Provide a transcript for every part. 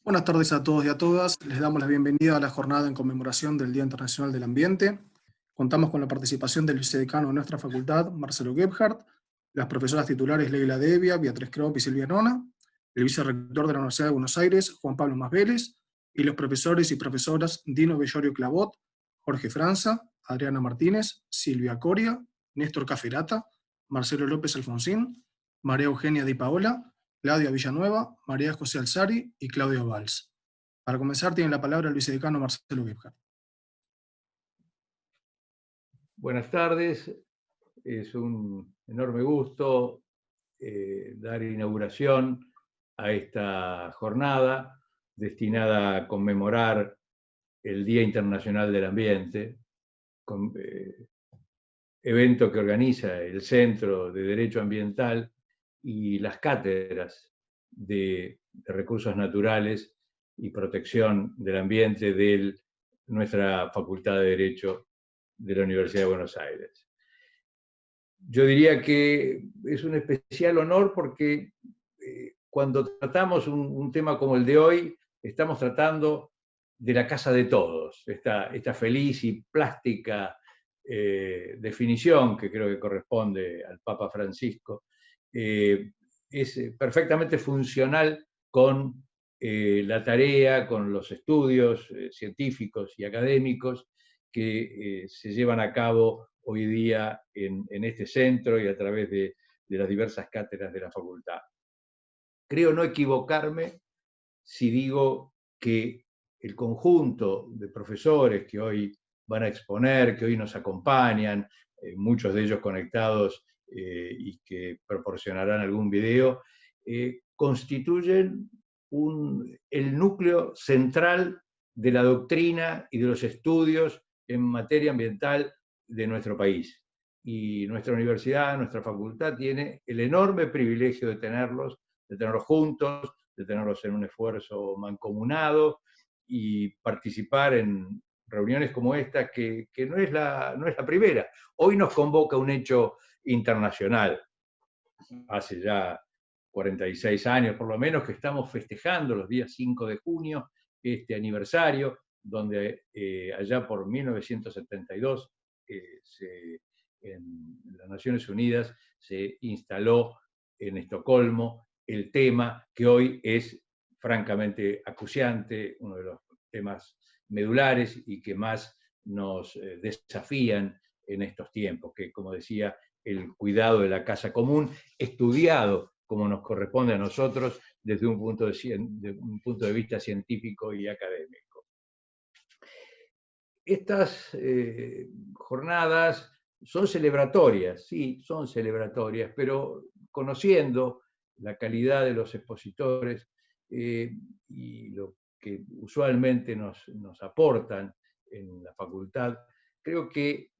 Buenas tardes a todos y a todas. Les damos la bienvenida a la jornada en conmemoración del Día Internacional del Ambiente. Contamos con la participación del vicedecano de nuestra facultad, Marcelo Gebhardt, las profesoras titulares Leila Devia, Beatriz Krop y Silvia Nona, el vicerrector de la Universidad de Buenos Aires, Juan Pablo Masvélez, y los profesores y profesoras Dino Bellorio Clavot, Jorge Franza, Adriana Martínez, Silvia Coria, Néstor Caferata, Marcelo López Alfonsín, María Eugenia Di Paola, Claudia Villanueva, María José Alzari y Claudio Valls. Para comenzar, tiene la palabra el vicedecano Marcelo Gebhardt. Buenas tardes, es un enorme gusto dar inauguración a esta jornada destinada a conmemorar el Día Internacional del Ambiente, evento que organiza el Centro de Derecho Ambiental y las cátedras de Recursos Naturales y Protección del Ambiente de nuestra Facultad de Derecho de la Universidad de Buenos Aires. Yo diría que es un especial honor porque cuando tratamos un tema como el de hoy, estamos tratando de la casa de todos, esta feliz y plástica definición que creo que corresponde al Papa Francisco, es perfectamente funcional con la tarea, con los estudios científicos y académicos que se llevan a cabo hoy día en este centro y a través de las diversas cátedras de la facultad. Creo no equivocarme si digo que el conjunto de profesores que hoy van a exponer, que hoy nos acompañan, muchos de ellos conectados y que proporcionarán algún video, constituyen el núcleo central de la doctrina y de los estudios en materia ambiental de nuestro país. Y nuestra universidad, nuestra facultad, tiene el enorme privilegio de tenerlos juntos, de tenerlos en un esfuerzo mancomunado y participar en reuniones como esta, que no es la primera. Hoy nos convoca un hecho internacional. Hace ya 46 años, por lo menos, que estamos festejando los días 5 de junio este aniversario, donde allá por 1972 en las Naciones Unidas se instaló en Estocolmo el tema que hoy es francamente acuciante, uno de los temas medulares y que más nos desafían en estos tiempos, que, como decía, el cuidado de la casa común, estudiado como nos corresponde a nosotros desde un punto de vista científico y académico. Estas jornadas son celebratorias, sí, son celebratorias, pero conociendo la calidad de los expositores y lo que usualmente nos aportan en la facultad, creo que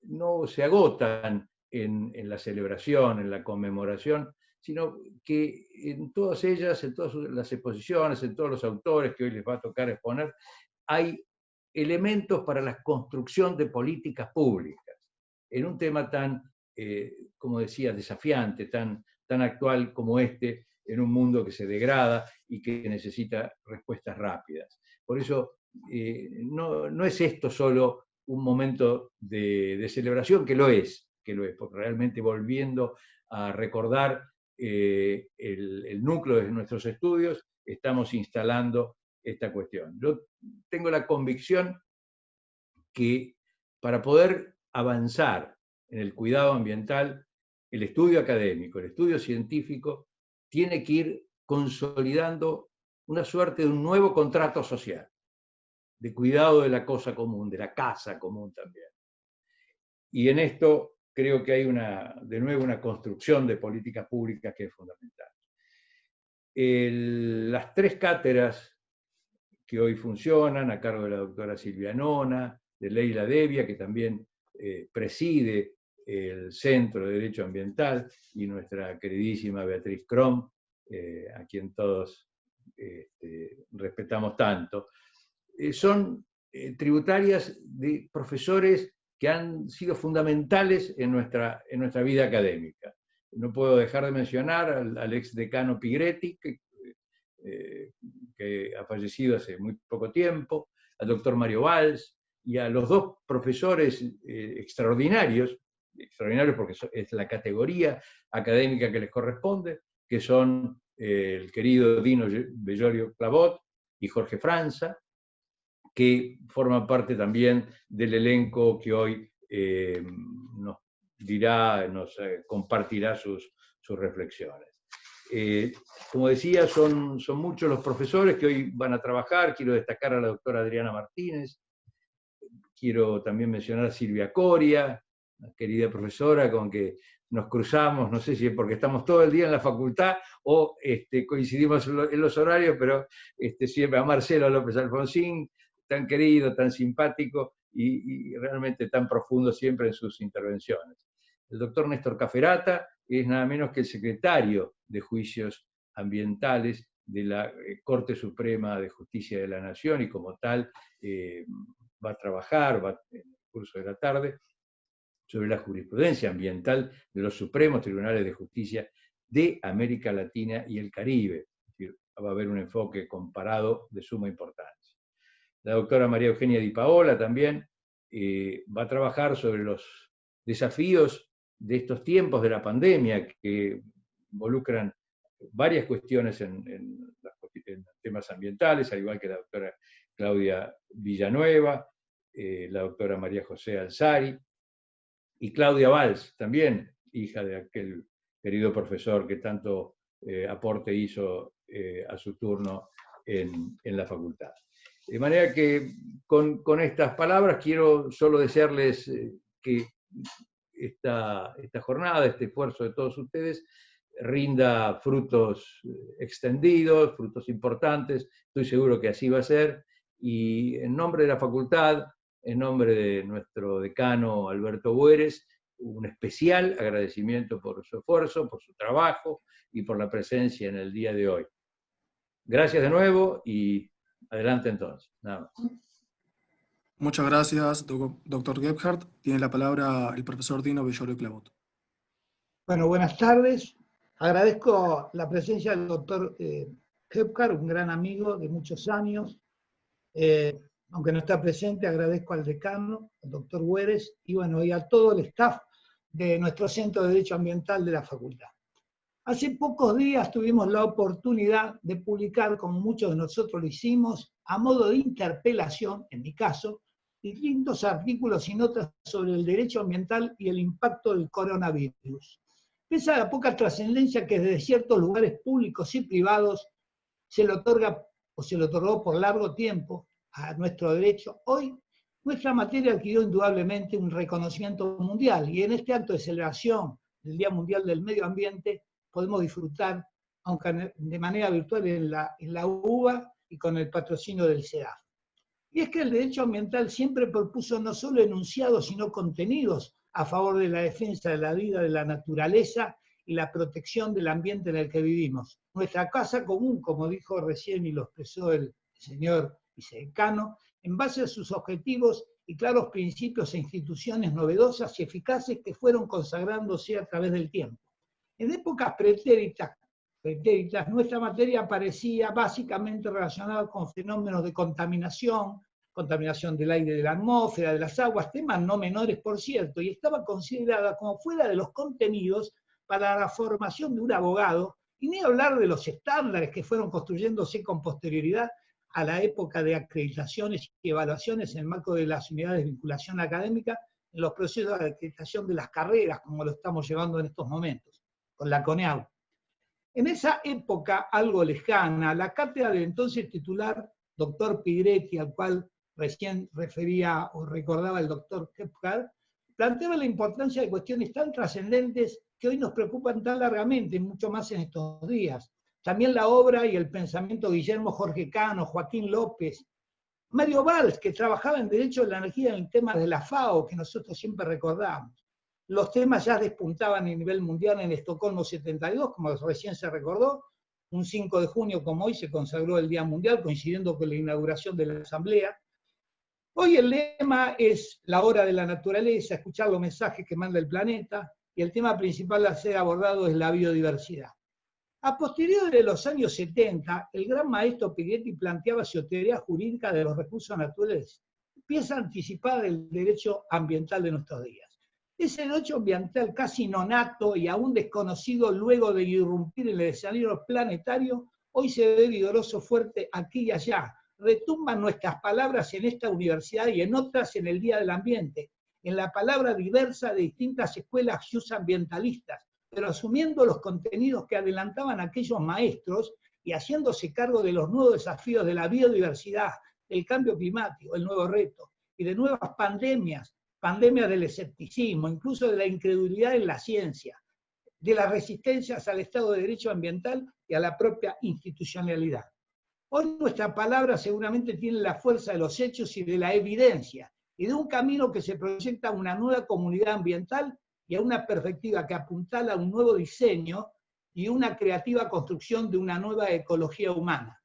no se agotan en la celebración, en la conmemoración, sino que en todas ellas, en todas las exposiciones, en todos los autores que hoy les va a tocar exponer, hay elementos para la construcción de políticas públicas, en un tema tan, como decía, desafiante, tan actual como este, en un mundo que se degrada y que necesita respuestas rápidas. Por eso, no es esto solo un momento de celebración, que lo es, porque realmente volviendo a recordar el núcleo de nuestros estudios, estamos instalando esta cuestión. Yo tengo la convicción que para poder avanzar en el cuidado ambiental, el estudio académico, el estudio científico, tiene que ir consolidando una suerte de un nuevo contrato social, de cuidado de la cosa común, de la casa común también. Y en esto creo que hay de nuevo una construcción de políticas públicas que es fundamental. Las tres cátedras que hoy funcionan a cargo de la doctora Silvia Nona, de Leila Devia, que también preside el Centro de Derecho Ambiental, y nuestra queridísima Beatriz Krop, a quien todos respetamos tanto, son tributarias de profesores que han sido fundamentales en nuestra vida académica. No puedo dejar de mencionar al ex decano Pigretti, que ha fallecido hace muy poco tiempo, al doctor Mario Valls, y a los dos profesores extraordinarios porque es la categoría académica que les corresponde, que son el querido Dino Bellorio Clavot y Jorge Franza, que forman parte también del elenco que hoy nos dirá, nos compartirá sus reflexiones. Como decía, son muchos los profesores que hoy van a trabajar. Quiero destacar a la doctora Adriana Martínez, quiero también mencionar a Silvia Coria, una querida profesora con que nos cruzamos, no sé si es porque estamos todo el día en la facultad o coincidimos en los horarios, pero siempre a Marcelo López Alfonsín, tan querido, tan simpático y realmente tan profundo siempre en sus intervenciones. El doctor Néstor Caferata es nada menos que el secretario de Juicios Ambientales de la Corte Suprema de Justicia de la Nación y como tal va a trabajar en el curso de la tarde sobre la jurisprudencia ambiental de los Supremos Tribunales de Justicia de América Latina y el Caribe. Es decir, va a haber un enfoque comparado de suma importancia. La doctora María Eugenia Di Paola también va a trabajar sobre los desafíos de estos tiempos de la pandemia que involucran varias cuestiones en temas ambientales, al igual que la doctora Claudia Villanueva, la doctora María José Alzari, y Claudia Valls, también hija de aquel querido profesor que tanto aporte hizo a su turno en la facultad. De manera que con estas palabras quiero solo desearles que esta jornada, este esfuerzo de todos ustedes, rinda frutos extendidos, frutos importantes. Estoy seguro que así va a ser. Y en nombre de la facultad, en nombre de nuestro decano Alberto Bueres, un especial agradecimiento por su esfuerzo, por su trabajo y por la presencia en el día de hoy. Gracias de nuevo y adelante entonces. Nada más. Muchas gracias, doctor Gebhardt. Tiene la palabra el profesor Dino Bellorio Clavot. Bueno, buenas tardes. Agradezco la presencia del doctor Gebhardt, un gran amigo de muchos años. Aunque no está presente, agradezco al decano, al doctor Bueres, y bueno, y a todo el staff de nuestro Centro de Derecho Ambiental de la Facultad. Hace pocos días tuvimos la oportunidad de publicar, como muchos de nosotros lo hicimos, a modo de interpelación, en mi caso, distintos artículos y notas sobre el derecho ambiental y el impacto del coronavirus. Pese a la poca trascendencia que desde ciertos lugares públicos y privados se le otorga o se le otorgó por largo tiempo a nuestro derecho, hoy nuestra materia adquirió indudablemente un reconocimiento mundial y en este acto de celebración del Día Mundial del Medio Ambiente podemos disfrutar, aunque de manera virtual, en la UBA y con el patrocinio del CEDAF. Y es que el derecho ambiental siempre propuso no solo enunciados, sino contenidos a favor de la defensa de la vida, de la naturaleza y la protección del ambiente en el que vivimos. Nuestra casa común, como dijo recién y lo expresó el señor vicedecano, en base a sus objetivos y claros principios e instituciones novedosas y eficaces que fueron consagrándose a través del tiempo. En épocas pretéritas, nuestra materia aparecía básicamente relacionada con fenómenos de contaminación del aire, de la atmósfera, de las aguas, temas no menores por cierto, y estaba considerada como fuera de los contenidos para la formación de un abogado, y ni hablar de los estándares que fueron construyéndose con posterioridad a la época de acreditaciones y evaluaciones en el marco de las unidades de vinculación académica, en los procesos de acreditación de las carreras, como lo estamos llevando en estos momentos, con la CONEAU. En esa época, algo lejana, la cátedra del entonces titular, doctor Pigretti, al cual recién refería o recordaba el doctor Gebhardt, planteaba la importancia de cuestiones tan trascendentes que hoy nos preocupan tan largamente, mucho más en estos días. También la obra y el pensamiento de Guillermo Jorge Cano, Joaquín López, Mario Valls, que trabajaba en Derecho de la Energía en el tema de la FAO, que nosotros siempre recordamos. Los temas ya despuntaban a nivel mundial en Estocolmo 72, como recién se recordó. Un 5 de junio como hoy se consagró el Día Mundial, coincidiendo con la inauguración de la Asamblea. Hoy el lema es la hora de la naturaleza, escuchar los mensajes que manda el planeta, y el tema principal a ser abordado es la biodiversidad. A posteriori de los años 70, el gran maestro Piglietti planteaba su teoría jurídica de los recursos naturales, pieza anticipada del derecho ambiental de nuestros días. Ese derecho ambiental casi nonato y aún desconocido luego de irrumpir en el escenario planetario, hoy se ve vigoroso, fuerte aquí y allá. Retumban nuestras palabras en esta universidad y en otras en el Día del Ambiente, en la palabra diversa de distintas escuelas ambientalistas, pero asumiendo los contenidos que adelantaban aquellos maestros y haciéndose cargo de los nuevos desafíos de la biodiversidad, el cambio climático, el nuevo reto, y de nuevas pandemias del escepticismo, incluso de la incredulidad en la ciencia, de las resistencias al Estado de Derecho ambiental y a la propia institucionalidad. Hoy nuestra palabra seguramente tiene la fuerza de los hechos y de la evidencia, y de un camino que se proyecta a una nueva comunidad ambiental y a una perspectiva que apuntala a un nuevo diseño y una creativa construcción de una nueva ecología humana.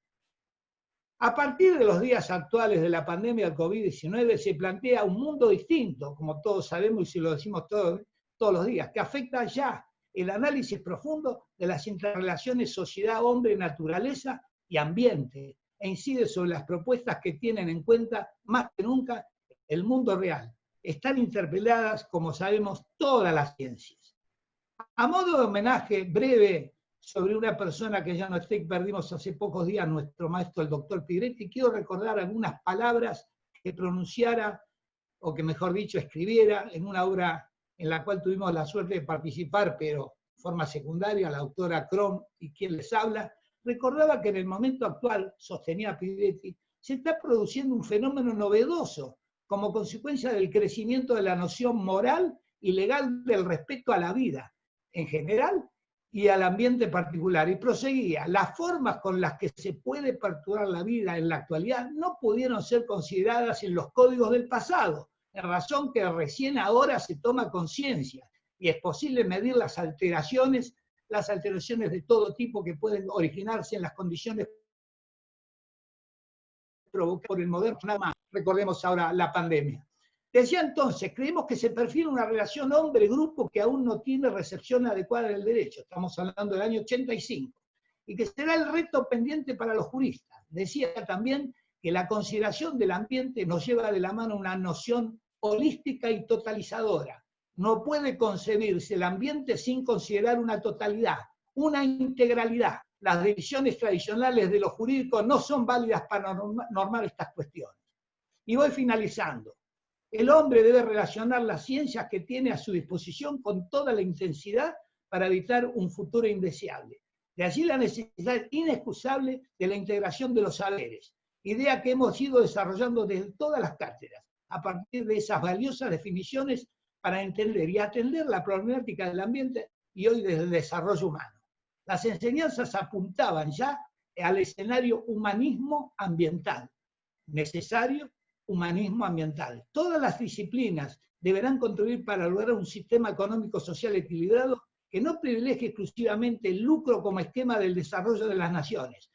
A partir de los días actuales de la pandemia del COVID-19 se plantea un mundo distinto, como todos sabemos y si lo decimos todos los días, que afecta ya el análisis profundo de las interrelaciones sociedad, hombre, naturaleza y ambiente, e incide sobre las propuestas que tienen en cuenta más que nunca el mundo real. Están interpeladas, como sabemos, todas las ciencias. A modo de homenaje breve sobre una persona que ya no está y perdimos hace pocos días, nuestro maestro, el doctor Piglietti, quiero recordar algunas palabras que pronunciara, o que mejor dicho, escribiera en una obra en la cual tuvimos la suerte de participar, pero de forma secundaria, la autora Crom y quien les habla. Recordaba que en el momento actual, sostenía Piglietti, se está produciendo un fenómeno novedoso como consecuencia del crecimiento de la noción moral y legal del respeto a la vida en general y al ambiente particular. Y proseguía, las formas con las que se puede perturbar la vida en la actualidad no pudieron ser consideradas en los códigos del pasado, en razón que recién ahora se toma conciencia y es posible medir las alteraciones de todo tipo que pueden originarse en las condiciones provocadas por el moderno, nada más, recordemos ahora la pandemia. Decía entonces, creemos que se perfila una relación hombre-grupo que aún no tiene recepción adecuada del derecho, estamos hablando del año 85, y que será el reto pendiente para los juristas. Decía también que la consideración del ambiente nos lleva de la mano una noción holística y totalizadora. No puede concebirse el ambiente sin considerar una totalidad, una integralidad. Las divisiones tradicionales de lo jurídico no son válidas para normar estas cuestiones. Y voy finalizando. El hombre debe relacionar las ciencias que tiene a su disposición con toda la intensidad para evitar un futuro indeseable. De allí la necesidad inexcusable de la integración de los saberes, idea que hemos ido desarrollando desde todas las cátedras, a partir de esas valiosas definiciones para entender y atender la problemática del ambiente y hoy desde el desarrollo humano. Las enseñanzas apuntaban ya al escenario humanismo ambiental, necesario humanismo ambiental. Todas las disciplinas deberán contribuir para lograr un sistema económico-social equilibrado que no privilegie exclusivamente el lucro como esquema del desarrollo de las naciones.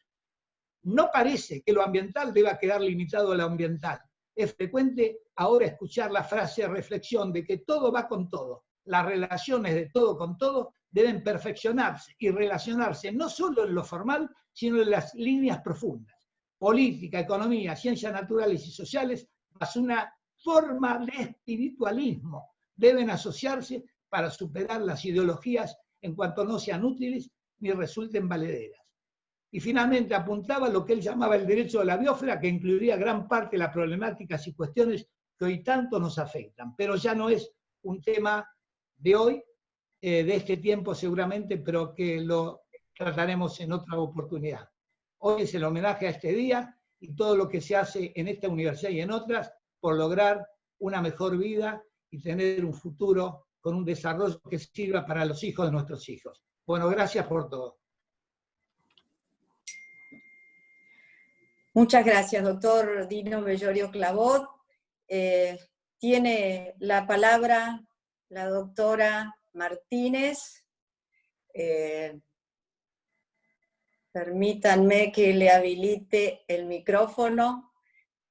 No parece que lo ambiental deba quedar limitado a lo ambiental. Es frecuente ahora escuchar la frase reflexión de que todo va con todo. Las relaciones de todo con todo deben perfeccionarse y relacionarse no solo en lo formal, sino en las líneas profundas. Política, economía, ciencias naturales y sociales, más una forma de espiritualismo, deben asociarse para superar las ideologías en cuanto no sean útiles ni resulten valederas. Y finalmente apuntaba lo que él llamaba el derecho de la biosfera, que incluiría gran parte de las problemáticas y cuestiones que hoy tanto nos afectan, pero ya no es un tema de hoy, de este tiempo seguramente, pero que lo trataremos en otra oportunidad. Hoy es el homenaje a este día y todo lo que se hace en esta universidad y en otras por lograr una mejor vida y tener un futuro con un desarrollo que sirva para los hijos de nuestros hijos. Bueno, gracias por todo. Muchas gracias, doctor Dino Bellorio Clavot. Tiene la palabra la doctora Martínez. Permítanme que le habilite el micrófono.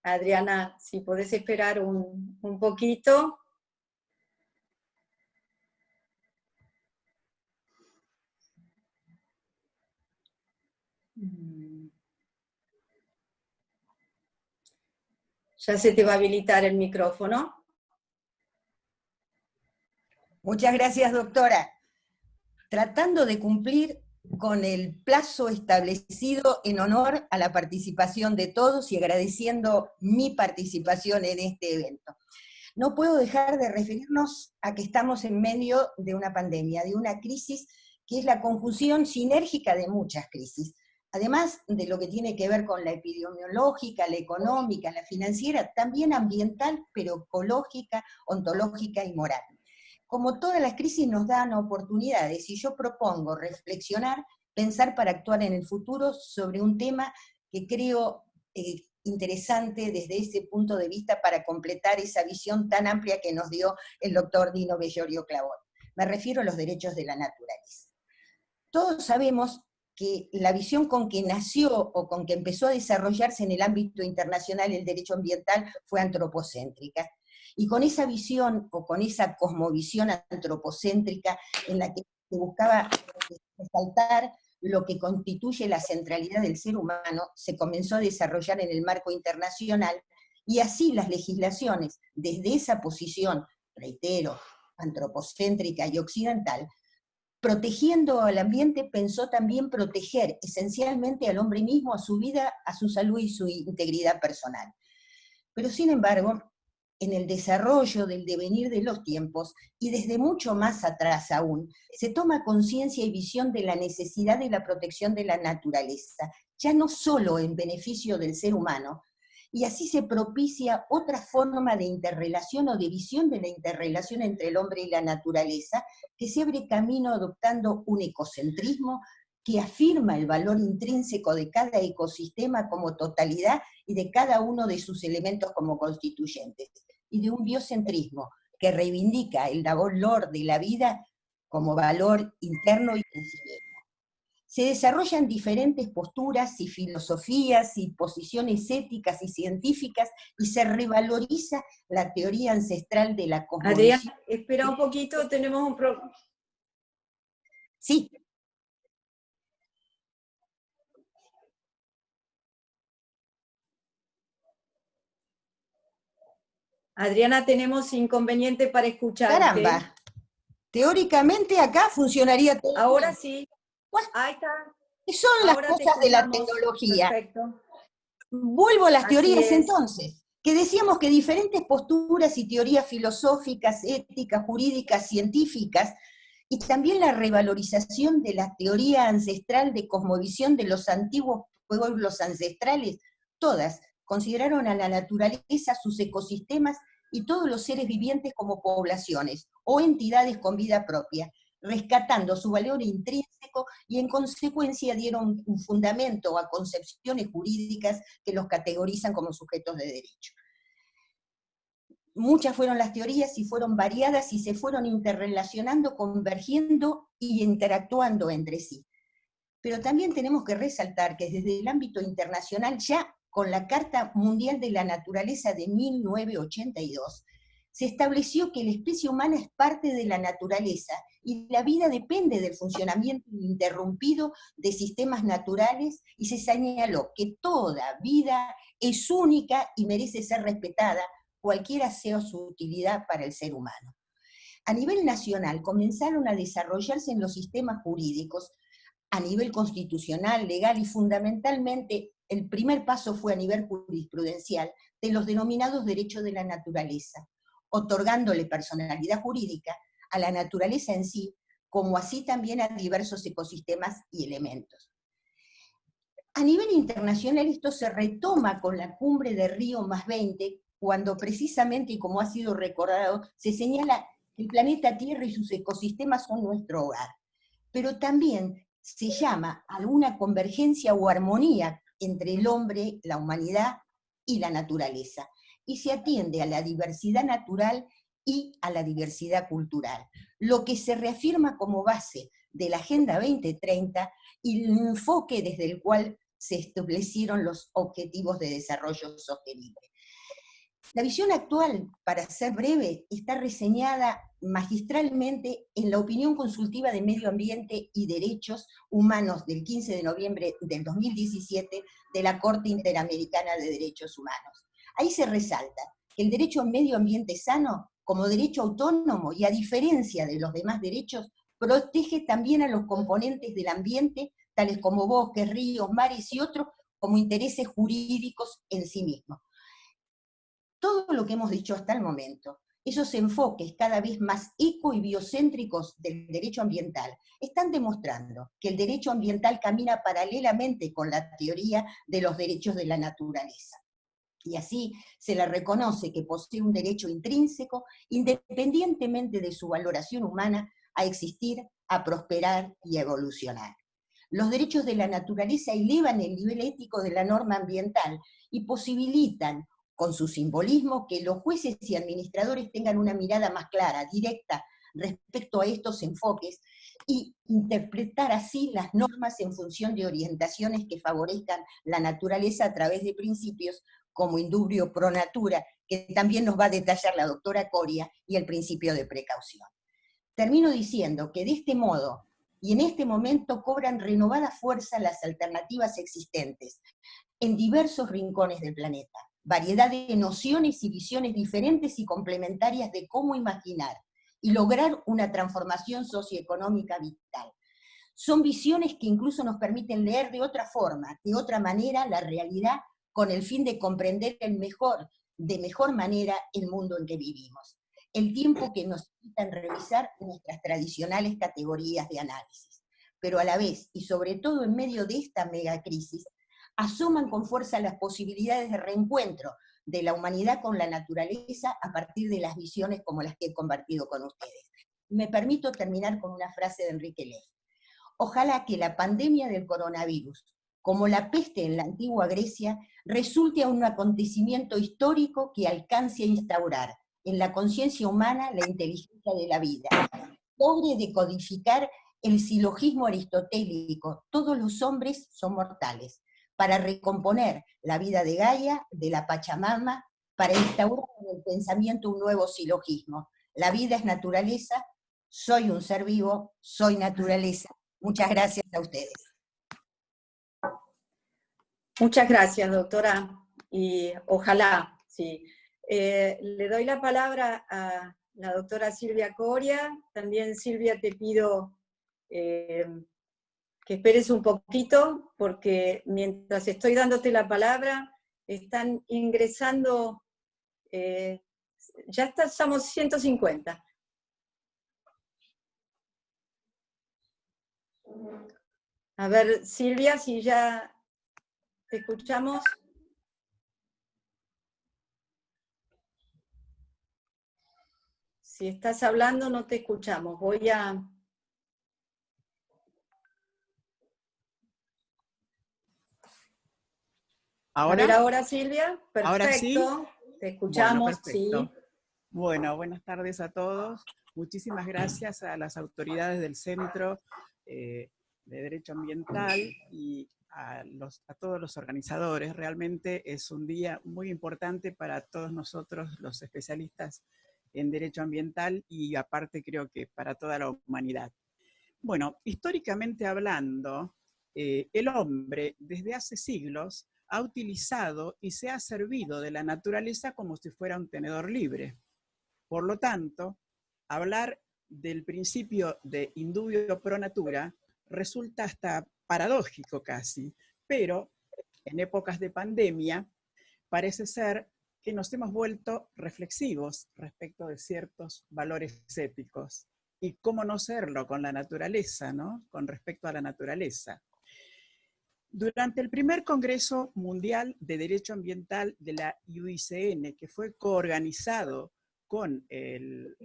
Adriana, si podés esperar un poquito. Ya se te va a habilitar el micrófono. Muchas gracias, doctora. Tratando de cumplir con el plazo establecido en honor a la participación de todos y agradeciendo mi participación en este evento. No puedo dejar de referirnos a que estamos en medio de una pandemia, de una crisis que es la conjunción sinérgica de muchas crisis. Además de lo que tiene que ver con la epidemiológica, la económica, la financiera, también ambiental, pero ecológica, ontológica y moral. Como todas las crisis nos dan oportunidades, y yo propongo reflexionar, pensar para actuar en el futuro sobre un tema que creo interesante desde ese punto de vista para completar esa visión tan amplia que nos dio el doctor Dino Bellorio Clavón. Me refiero a los derechos de la naturaleza. Todos sabemos que la visión con que nació o con que empezó a desarrollarse en el ámbito internacional el derecho ambiental fue antropocéntrica. Y con esa visión o con esa cosmovisión antropocéntrica en la que se buscaba resaltar lo que constituye la centralidad del ser humano, se comenzó a desarrollar en el marco internacional, y así las legislaciones, desde esa posición, reitero, antropocéntrica y occidental, protegiendo al ambiente, pensó también proteger esencialmente al hombre mismo, a su vida, a su salud y su integridad personal. Pero sin embargo, en el desarrollo del devenir de los tiempos, y desde mucho más atrás aún, se toma conciencia y visión de la necesidad de la protección de la naturaleza, ya no solo en beneficio del ser humano, y así se propicia otra forma de interrelación o de visión de la interrelación entre el hombre y la naturaleza, que se abre camino adoptando un ecocentrismo que afirma el valor intrínseco de cada ecosistema como totalidad y de cada uno de sus elementos como constituyentes, y de un biocentrismo que reivindica el valor de la vida como valor interno y en sí mismo. Se desarrollan diferentes posturas y filosofías y posiciones éticas y científicas, y se revaloriza la teoría ancestral de la cosmovisión. Adriana, espera un poquito, tenemos un problema. Sí. Adriana, tenemos inconveniente para escucharte. Caramba. Teóricamente acá funcionaría todo. Ahora sí. Bueno, ahí está. ¿qué son Ahora las cosas de la tecnología? Perfecto. Vuelvo a las Así teorías es. entonces, que decíamos que diferentes posturas y teorías filosóficas, éticas, jurídicas, científicas, y también la revalorización de la teoría ancestral de cosmovisión de los antiguos pueblos ancestrales, todas consideraron a la naturaleza, sus ecosistemas y todos los seres vivientes como poblaciones o entidades con vida propia, rescatando su valor intrínseco, y en consecuencia dieron un fundamento a concepciones jurídicas que los categorizan como sujetos de derecho. Muchas fueron las teorías y fueron variadas y se fueron interrelacionando, convergiendo y interactuando entre sí. Pero también tenemos que resaltar que desde el ámbito internacional, ya con la Carta Mundial de la Naturaleza de 1982, se estableció que la especie humana es parte de la naturaleza y la vida depende del funcionamiento ininterrumpido de sistemas naturales, y se señaló que toda vida es única y merece ser respetada, cualquiera sea su utilidad para el ser humano. A nivel nacional comenzaron a desarrollarse en los sistemas jurídicos, a nivel constitucional, legal, y fundamentalmente el primer paso fue a nivel jurisprudencial, de los denominados derechos de la naturaleza, otorgándole personalidad jurídica a la naturaleza en sí, como así también a diversos ecosistemas y elementos. A nivel internacional esto se retoma con la cumbre de Río +20, cuando precisamente, y como ha sido recordado, se señala que el planeta Tierra y sus ecosistemas son nuestro hogar. Pero también se llama a una convergencia o armonía entre el hombre, la humanidad y la naturaleza, y se atiende a la diversidad natural y a la diversidad cultural, lo que se reafirma como base de la Agenda 2030 y el enfoque desde el cual se establecieron los Objetivos de Desarrollo Sostenible. La visión actual, para ser breve, está reseñada magistralmente en la opinión consultiva de Medio Ambiente y Derechos Humanos del 15 de noviembre del 2017 de la Corte Interamericana de Derechos Humanos. Ahí se resalta que el derecho a un medio ambiente sano, como derecho autónomo y a diferencia de los demás derechos, protege también a los componentes del ambiente, tales como bosques, ríos, mares y otros, como intereses jurídicos en sí mismos. Todo lo que hemos dicho hasta el momento, esos enfoques cada vez más eco y biocéntricos del derecho ambiental, están demostrando que el derecho ambiental camina paralelamente con la teoría de los derechos de la naturaleza. Y así se le reconoce que posee un derecho intrínseco, independientemente de su valoración humana, a existir, a prosperar y a evolucionar. Los derechos de la naturaleza elevan el nivel ético de la norma ambiental y posibilitan, con su simbolismo, que los jueces y administradores tengan una mirada más clara, directa, respecto a estos enfoques, y interpretar así las normas en función de orientaciones que favorezcan la naturaleza a través de principios como indubio pro natura, que también nos va a detallar la doctora Coria, y el principio de precaución. Termino diciendo que de este modo, y en este momento, cobran renovada fuerza las alternativas existentes en diversos rincones del planeta, variedad de nociones y visiones diferentes y complementarias de cómo imaginar y lograr una transformación socioeconómica vital. Son visiones que incluso nos permiten leer de otra forma, de otra manera, la realidad, con el fin de comprender de mejor manera el mundo en que vivimos. El tiempo que nos quita en revisar nuestras tradicionales categorías de análisis. Pero a la vez, y sobre todo en medio de esta megacrisis, asoman con fuerza las posibilidades de reencuentro de la humanidad con la naturaleza a partir de las visiones como las que he compartido con ustedes. Me permito terminar con una frase de Enrique Leff. Ojalá que la pandemia del coronavirus, como la peste en la antigua Grecia, resulte un acontecimiento histórico que alcance a instaurar en la conciencia humana la inteligencia de la vida, logre decodificar el silogismo aristotélico, todos los hombres son mortales, para recomponer la vida de Gaia, de la Pachamama, para instaurar en el pensamiento un nuevo silogismo. La vida es naturaleza, soy un ser vivo, soy naturaleza. Muchas gracias a ustedes. Muchas gracias, doctora, y ojalá, sí. Le doy la palabra a la doctora Silvia Coria. También, Silvia, te pido que esperes un poquito, porque mientras estoy dándote la palabra, están ingresando, ya estamos 150. A ver, Silvia, si ya te escuchamos. Si estás hablando, no te escuchamos. Voy a... ¿Ahora? A ver ahora, Silvia. Perfecto. ¿Ahora sí? Te escuchamos, bueno, perfecto. Sí. Bueno, buenas tardes a todos. Muchísimas gracias a las autoridades del Centro de Derecho Ambiental y a todos los organizadores. Realmente es un día muy importante para todos nosotros, los especialistas en Derecho Ambiental, y aparte creo que para toda la humanidad. Bueno, históricamente hablando, el hombre desde hace siglos ha utilizado y se ha servido de la naturaleza como si fuera un tenedor libre. Por lo tanto, hablar del principio de indubio pro natura resulta hasta paradójico casi, pero en épocas de pandemia parece ser que nos hemos vuelto reflexivos respecto de ciertos valores éticos. Y cómo no serlo con la naturaleza, ¿no? Con respecto a la naturaleza. Durante el primer Congreso Mundial de Derecho Ambiental de la UICN, que fue coorganizado con el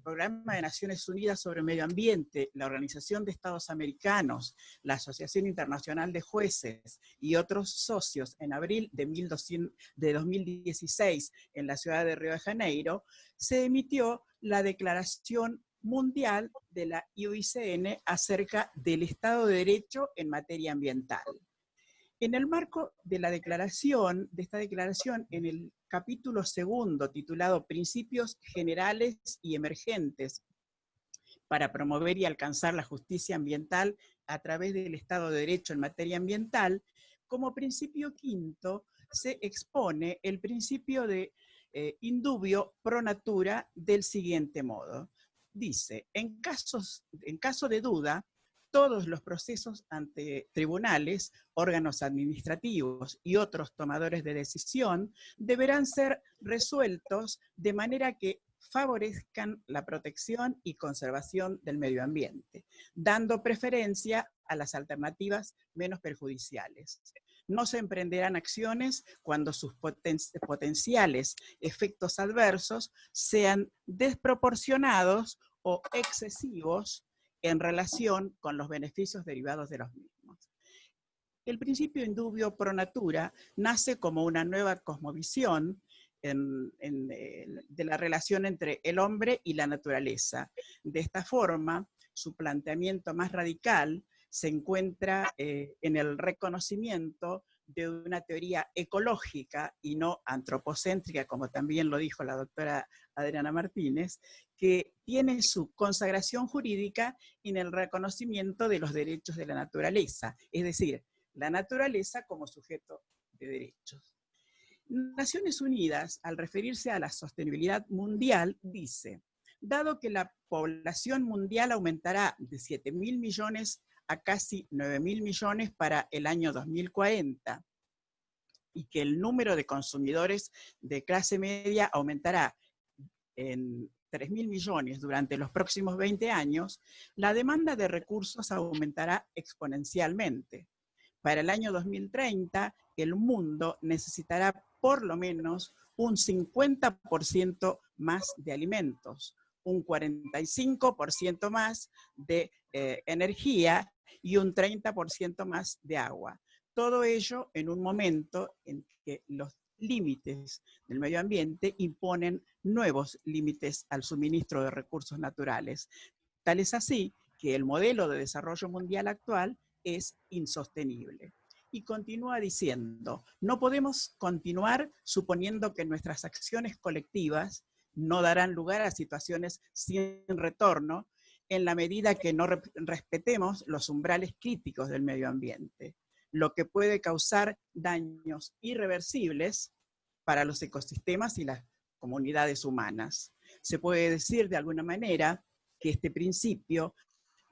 Programa de Naciones Unidas sobre Medio Ambiente, la Organización de Estados Americanos, la Asociación Internacional de Jueces y otros socios en abril de 2016 en la ciudad de Río de Janeiro, se emitió la Declaración Mundial de la UICN acerca del Estado de Derecho en materia ambiental. En el marco de esta declaración, en el capítulo segundo, titulado Principios Generales y Emergentes para promover y alcanzar la justicia ambiental a través del Estado de Derecho en materia ambiental, como principio quinto se expone el principio de indubio pro natura del siguiente modo. Dice, en caso de duda, todos los procesos ante tribunales, órganos administrativos y otros tomadores de decisión deberán ser resueltos de manera que favorezcan la protección y conservación del medio ambiente, dando preferencia a las alternativas menos perjudiciales. No se emprenderán acciones cuando sus potenciales efectos adversos sean desproporcionados o excesivos en relación con los beneficios derivados de los mismos. El principio indubio pro natura nace como una nueva cosmovisión de la relación entre el hombre y la naturaleza. De esta forma, su planteamiento más radical se encuentra en el reconocimiento de una teoría ecológica y no antropocéntrica, como también lo dijo la doctora Adriana Martínez, que tiene su consagración jurídica en el reconocimiento de los derechos de la naturaleza, es decir, la naturaleza como sujeto de derechos. Naciones Unidas, al referirse a la sostenibilidad mundial, dice, dado que la población mundial aumentará de 7.000 millones a casi 9.000 millones para el año 2040, y que el número de consumidores de clase media aumentará en 3.000 millones durante los próximos 20 años, la demanda de recursos aumentará exponencialmente. Para el año 2030, el mundo necesitará por lo menos un 50% más de alimentos, un 45% más de energía y un 30% más de agua. Todo ello en un momento en que los límites del medio ambiente imponen nuevos límites al suministro de recursos naturales. Tal es así que el modelo de desarrollo mundial actual es insostenible. Y continúa diciendo, no podemos continuar suponiendo que nuestras acciones colectivas no darán lugar a situaciones sin retorno en la medida que no respetemos los umbrales críticos del medio ambiente, lo que puede causar daños irreversibles para los ecosistemas y las comunidades humanas. Se puede decir de alguna manera que este principio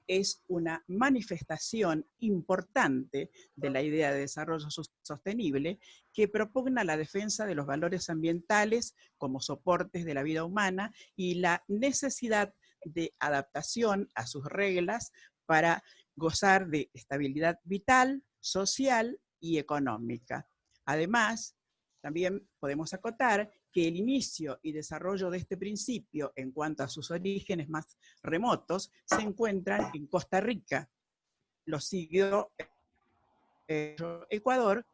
es una manifestación importante de la idea de desarrollo sostenible que propugna la defensa de los valores ambientales como soportes de la vida humana y la necesidad de adaptación a sus reglas para gozar de estabilidad vital, social y económica. Además, también podemos acotar que el inicio y desarrollo de este principio en cuanto a sus orígenes más remotos se encuentran en Costa Rica. Lo siguió Ecuador.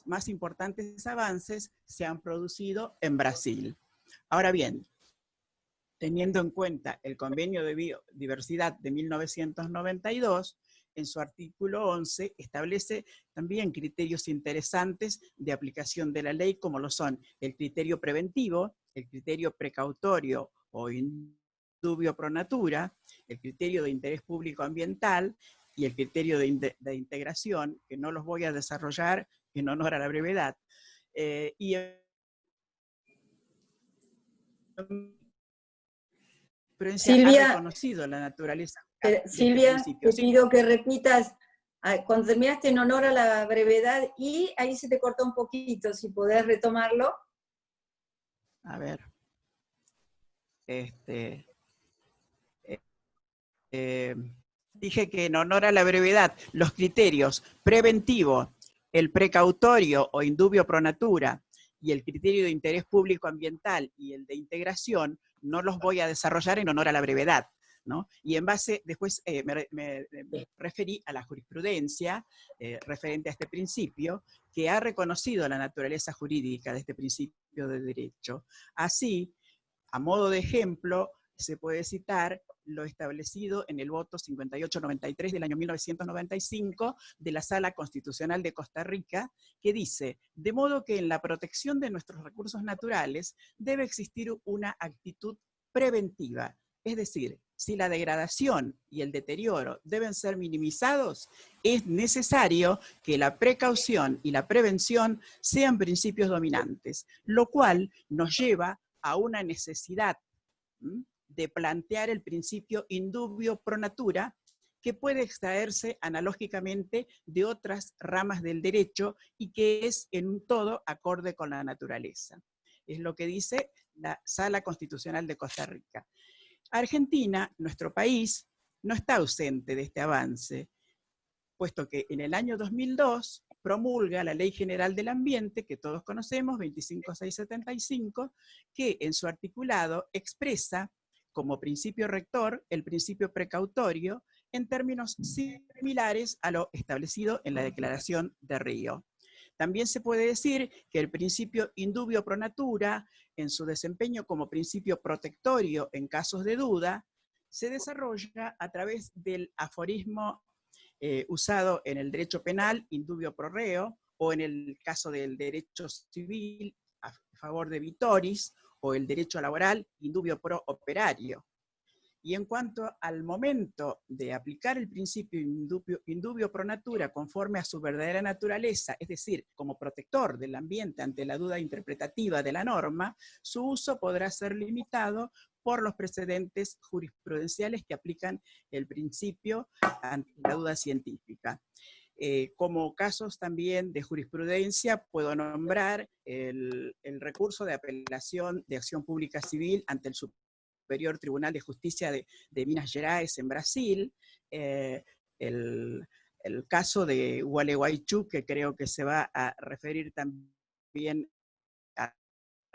Más importantes avances se han producido en Brasil. Ahora bien, teniendo en cuenta el Convenio de Biodiversidad de 1992, en su artículo 11 establece también criterios interesantes de aplicación de la ley, como lo son el criterio preventivo, el criterio precautorio o indubio pro natura, el criterio de interés público ambiental y el criterio de integración, que no los voy a desarrollar en honor a la brevedad. Silvia, ha reconocido la naturaleza. Silvia, te pido que repitas, cuando terminaste en honor a la brevedad, y ahí se te cortó un poquito, si podés retomarlo. A ver. Dije que en honor a la brevedad, los criterios preventivo, el precautorio o indubio pro natura, y el criterio de interés público ambiental y el de integración, no los voy a desarrollar en honor a la brevedad, ¿no? Y en base, después me referí a la jurisprudencia referente a este principio, que ha reconocido la naturaleza jurídica de este principio de derecho. Así, a modo de ejemplo, se puede citar lo establecido en el voto 5893 del año 1995 de la Sala Constitucional de Costa Rica, que dice, de modo que en la protección de nuestros recursos naturales debe existir una actitud preventiva, es decir, si la degradación y el deterioro deben ser minimizados, es necesario que la precaución y la prevención sean principios dominantes, lo cual nos lleva a una necesidad de plantear el principio indubio pro natura, que puede extraerse analógicamente de otras ramas del derecho y que es en un todo acorde con la naturaleza. Es lo que dice la Sala Constitucional de Costa Rica. Argentina, nuestro país, no está ausente de este avance, puesto que en el año 2002 promulga la Ley General del Ambiente, que todos conocemos, 25675, que en su articulado expresa como principio rector el principio precautorio en términos similares a lo establecido en la Declaración de Río. También se puede decir que el principio indubio pro natura, en su desempeño como principio protectorio en casos de duda, se desarrolla a través del aforismo usado en el derecho penal, indubio pro reo, o en el caso del derecho civil, a favor de vitoris, o el derecho laboral, indubio pro operario. Y en cuanto al momento de aplicar el principio indubio pro natura conforme a su verdadera naturaleza, es decir, como protector del ambiente ante la duda interpretativa de la norma, su uso podrá ser limitado por los precedentes jurisprudenciales que aplican el principio ante la duda científica. Como casos también de jurisprudencia puedo nombrar el recurso de apelación de acción pública civil ante el Superior Tribunal de Justicia de Minas Gerais en Brasil, el caso de Gualeguaychú, que creo que se va a referir también al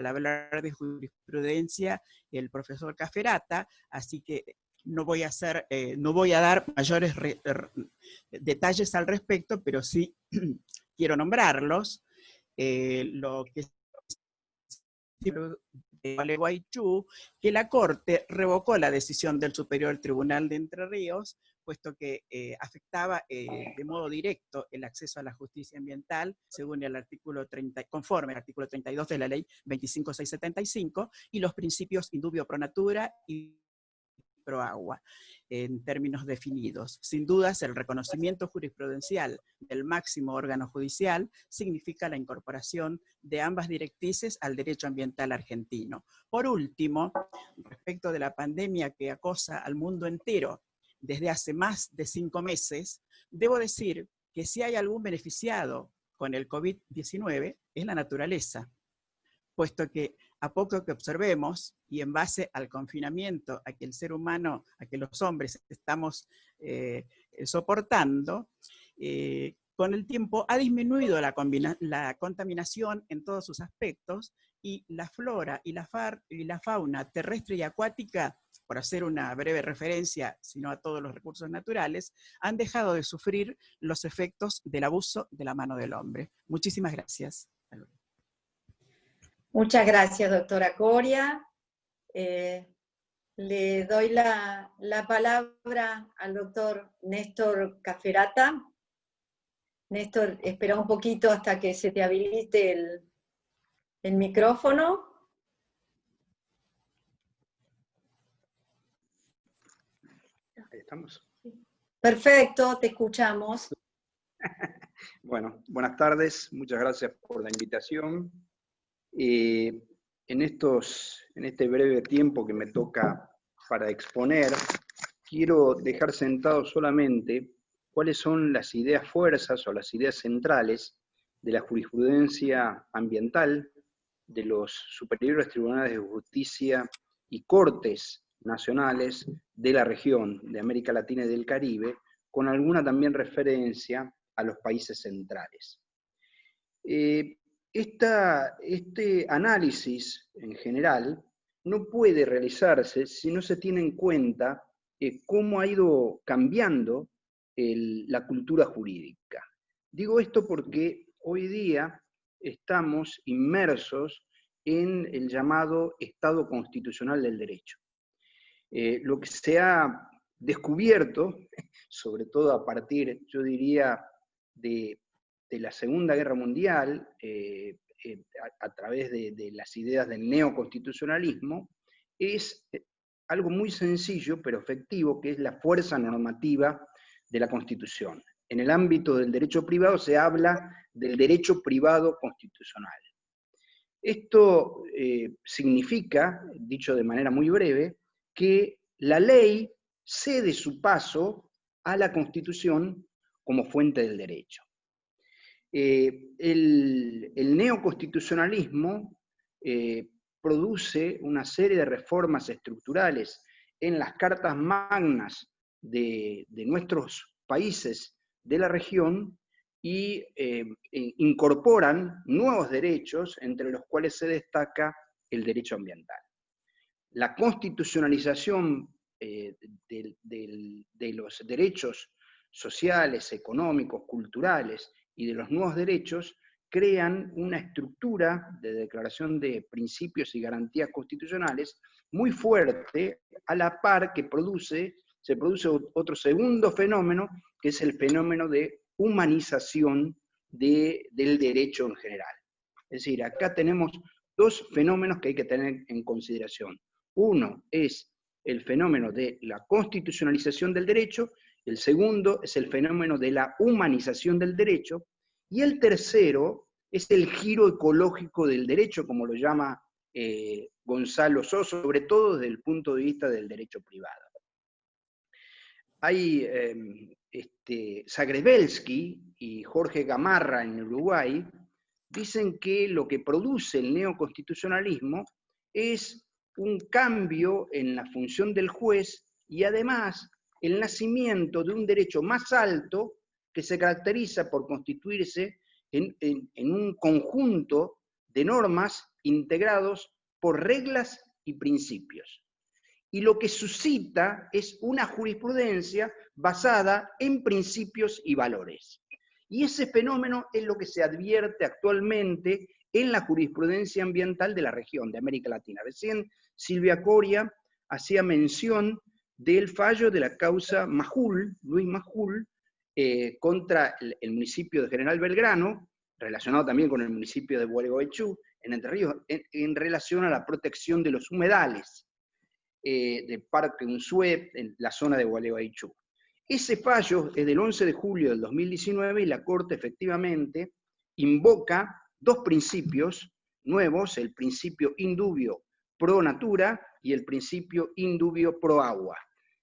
hablar de jurisprudencia el profesor Cafferata, así que no voy a dar mayores detalles al respecto, pero sí quiero nombrarlos. Lo que de Gualeguaychú, que la Corte revocó la decisión del Superior Tribunal de Entre Ríos, puesto que afectaba de modo directo el acceso a la justicia ambiental, según el artículo 30, conforme al artículo 32 de la ley 25675, y los principios indubio pro natura y pro agua, en términos definidos. Sin dudas, el reconocimiento jurisprudencial del máximo órgano judicial significa la incorporación de ambas directrices al derecho ambiental argentino. Por último, respecto de la pandemia que acosa al mundo entero desde hace más de 5 meses, debo decir que si hay algún beneficiado con el COVID-19 es la naturaleza, puesto que a poco que observemos, y en base al confinamiento a que el ser humano, a que los hombres estamos soportando, con el tiempo ha disminuido la contaminación en todos sus aspectos, y la flora y la fauna terrestre y acuática, por hacer una breve referencia, sino a todos los recursos naturales, han dejado de sufrir los efectos del abuso de la mano del hombre. Muchísimas gracias. Muchas gracias, doctora Coria. Le doy la palabra al doctor Néstor Cafferata. Néstor, espera un poquito hasta que se te habilite el micrófono. Ahí estamos. Perfecto, te escuchamos. Bueno, buenas tardes, muchas gracias por la invitación. En este breve tiempo que me toca para exponer, quiero dejar sentado solamente cuáles son las ideas fuerzas o las ideas centrales de la jurisprudencia ambiental de los superiores tribunales de justicia y cortes nacionales de la región de América Latina y del Caribe, con alguna también referencia a los países centrales. Este análisis en general no puede realizarse si no se tiene en cuenta cómo ha ido cambiando la cultura jurídica. Digo esto porque hoy día estamos inmersos en el llamado Estado constitucional del derecho. Lo que se ha descubierto, sobre todo a partir, yo diría, de la Segunda Guerra Mundial, a través de las ideas del neoconstitucionalismo, es algo muy sencillo pero efectivo, que es la fuerza normativa de la Constitución. En el ámbito del derecho privado se habla del derecho privado constitucional. Esto significa, dicho de manera muy breve, que la ley cede su paso a la Constitución como fuente del derecho. El neoconstitucionalismo produce una serie de reformas estructurales en las cartas magnas de nuestros países de la región y incorporan nuevos derechos, entre los cuales se destaca el derecho ambiental. La constitucionalización de los derechos sociales, económicos, culturales y de los nuevos derechos crean una estructura de declaración de principios y garantías constitucionales muy fuerte, a la par que se produce otro segundo fenómeno, que es el fenómeno de humanización del derecho en general. Es decir, acá tenemos dos fenómenos que hay que tener en consideración. Uno es el fenómeno de la constitucionalización del derecho, el segundo es el fenómeno de la humanización del derecho, y el tercero es el giro ecológico del derecho, como lo llama Gonzalo Soso, sobre todo desde el punto de vista del derecho privado. Hay Zagrebelsky y Jorge Gamarra en Uruguay dicen que lo que produce el neoconstitucionalismo es un cambio en la función del juez y además el nacimiento de un derecho más alto que se caracteriza por constituirse en un conjunto de normas integrados por reglas y principios. Y lo que suscita es una jurisprudencia basada en principios y valores. Y ese fenómeno es lo que se advierte actualmente en la jurisprudencia ambiental de la región de América Latina. Recién Silvia Coria hacía mención del fallo de la causa Majul, Luis Majul, contra el municipio de General Belgrano, relacionado también con el municipio de Gualeguaychú, en Entre Ríos, en relación a la protección de los humedales del Parque Unzué, en la zona de Gualeguaychú. Ese fallo es del 11 de julio del 2019 y la Corte efectivamente invoca dos principios nuevos, el principio indubio pro natura y el principio indubio pro agua.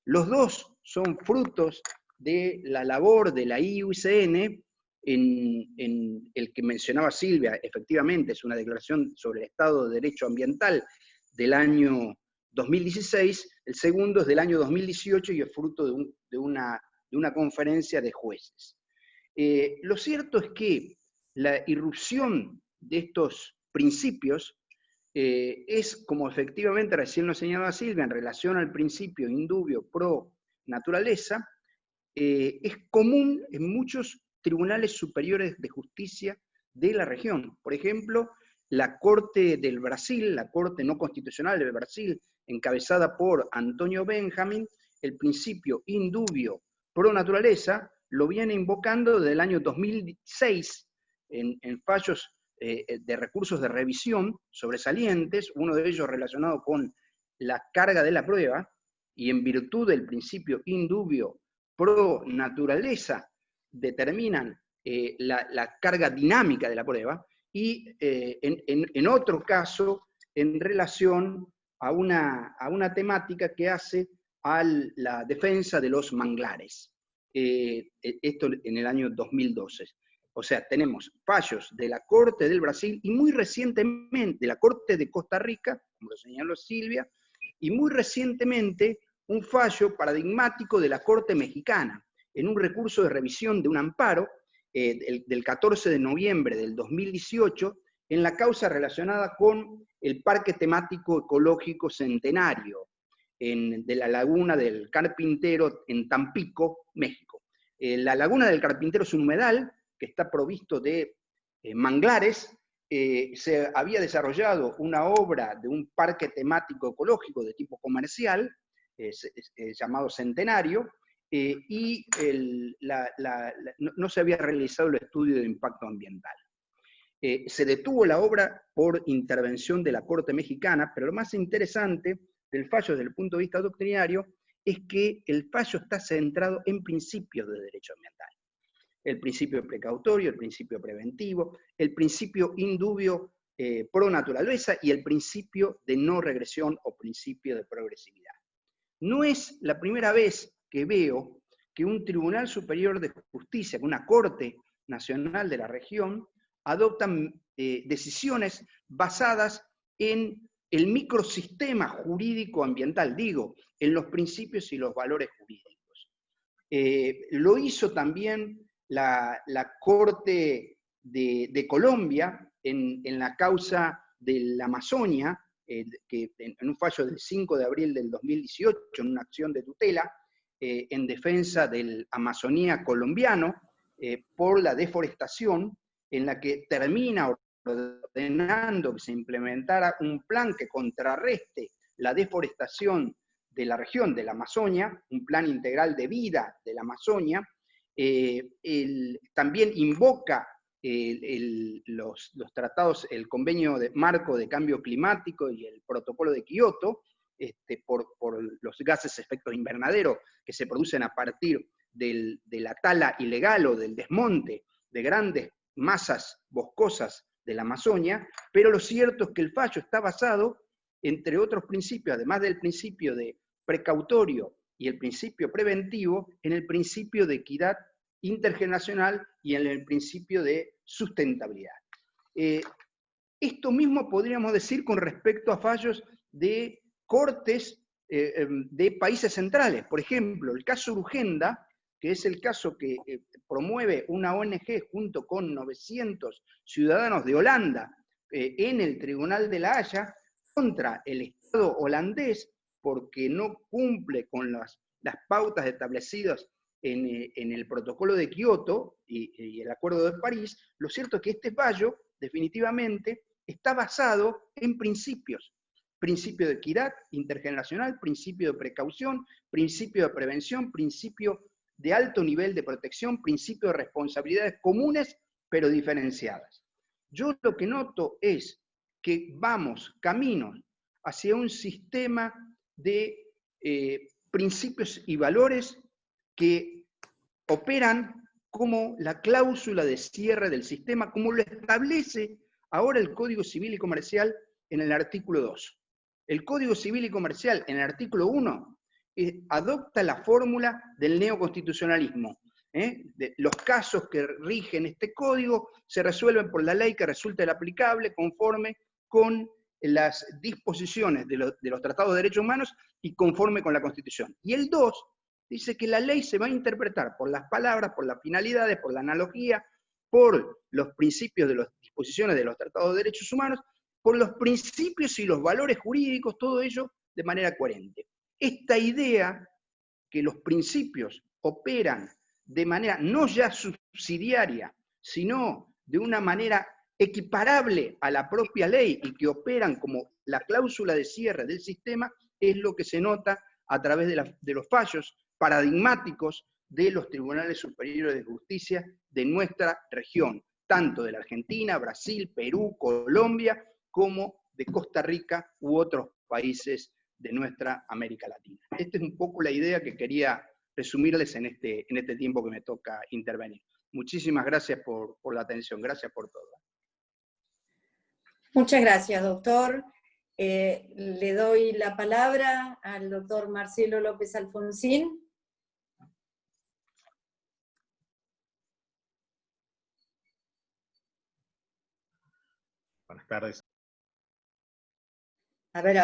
Los dos son frutos de la labor de la IUCN, en el que mencionaba Silvia, efectivamente es una declaración sobre el Estado de Derecho Ambiental del año 2016, el segundo es del año 2018 y es fruto de una conferencia de jueces. Lo cierto es que la irrupción de estos principios es, como efectivamente recién lo señalaba Silvia, en relación al principio indubio pro naturaleza, es común en muchos tribunales superiores de justicia de la región. Por ejemplo, la Corte del Brasil, la Corte no constitucional del Brasil, encabezada por Antonio Benjamin, el principio indubio pro naturaleza lo viene invocando desde el año 2006 en fallos de recursos de revisión sobresalientes, uno de ellos relacionado con la carga de la prueba, y en virtud del principio indubio pro naturaleza determinan la carga dinámica de la prueba, y en otro caso en relación a una temática que hace a la defensa de los manglares. Esto en el año 2012. O sea, tenemos fallos de la Corte del Brasil y muy recientemente de la Corte de Costa Rica, como lo señaló Silvia, y muy recientemente un fallo paradigmático de la Corte Mexicana, en un recurso de revisión de un amparo del 14 de noviembre del 2018, en la causa relacionada con el Parque Temático Ecológico Centenario, de la Laguna del Carpintero en Tampico, México. La Laguna del Carpintero es un humedal que está provisto de manglares. Se había desarrollado una obra de un parque temático ecológico de tipo comercial, llamado Centenario, y no se había realizado el estudio de impacto ambiental. Se detuvo la obra por intervención de la Corte Mexicana, pero lo más interesante del fallo desde el punto de vista doctrinario es que el fallo está centrado en principios de derecho ambiental. El principio precautorio, el principio preventivo, el principio indubio pro naturaleza y el principio de no regresión o principio de progresividad. No es la primera vez que veo que un Tribunal Superior de Justicia, una Corte Nacional de la región, adoptan decisiones basadas en el microsistema jurídico ambiental, digo, en los principios y los valores jurídicos. Lo hizo también la Corte de Colombia en la causa de la Amazonia, que en un fallo del 5 de abril del 2018, en una acción de tutela, en defensa del Amazonía colombiano, por la deforestación, en la que termina ordenando que se implementara un plan que contrarreste la deforestación de la región de la Amazonia, un plan integral de vida de la Amazonia. También invoca los tratados, el convenio marco de cambio climático y el protocolo de Kioto, por los gases efectos invernadero que se producen a partir de la tala ilegal o del desmonte de grandes masas boscosas de la Amazonia, pero lo cierto es que el fallo está basado, entre otros principios, además del principio de precautorio y el principio preventivo, en el principio de equidad intergeneracional y en el principio de sustentabilidad. Esto mismo podríamos decir con respecto a fallos de cortes de países centrales. Por ejemplo, el caso Urgenda, que es el caso que promueve una ONG junto con 900 ciudadanos de Holanda en el Tribunal de La Haya, contra el Estado holandés, porque no cumple con las pautas establecidas en el protocolo de Kioto y el Acuerdo de París. Lo cierto es que este fallo, definitivamente, está basado en principios. Principio de equidad intergeneracional, principio de precaución, principio de prevención, principio de alto nivel de protección, principio de responsabilidades comunes, pero diferenciadas. Yo lo que noto es que vamos caminos hacia un sistema de principios y valores que operan como la cláusula de cierre del sistema, como lo establece ahora el Código Civil y Comercial en el artículo 2. El Código Civil y Comercial en el artículo 1 adopta la fórmula del neoconstitucionalismo. Los casos que rigen este código se resuelven por la ley que resulte aplicable conforme con las disposiciones de los tratados de derechos humanos y conforme con la Constitución. Y el 2 dice que la ley se va a interpretar por las palabras, por las finalidades, por la analogía, por los principios de las disposiciones de los tratados de derechos humanos, por los principios y los valores jurídicos, todo ello de manera coherente. Esta idea que los principios operan de manera no ya subsidiaria, sino de una manera equiparable a la propia ley y que operan como la cláusula de cierre del sistema, es lo que se nota a través de los fallos paradigmáticos de los tribunales superiores de justicia de nuestra región, tanto de la Argentina, Brasil, Perú, Colombia, como de Costa Rica u otros países de nuestra América Latina. Esta es un poco la idea que quería resumirles en este tiempo que me toca intervenir. Muchísimas gracias por la atención, gracias por todo. Muchas gracias, doctor. Le doy la palabra al doctor Marcelo López Alfonsín. Buenas tardes. A ver.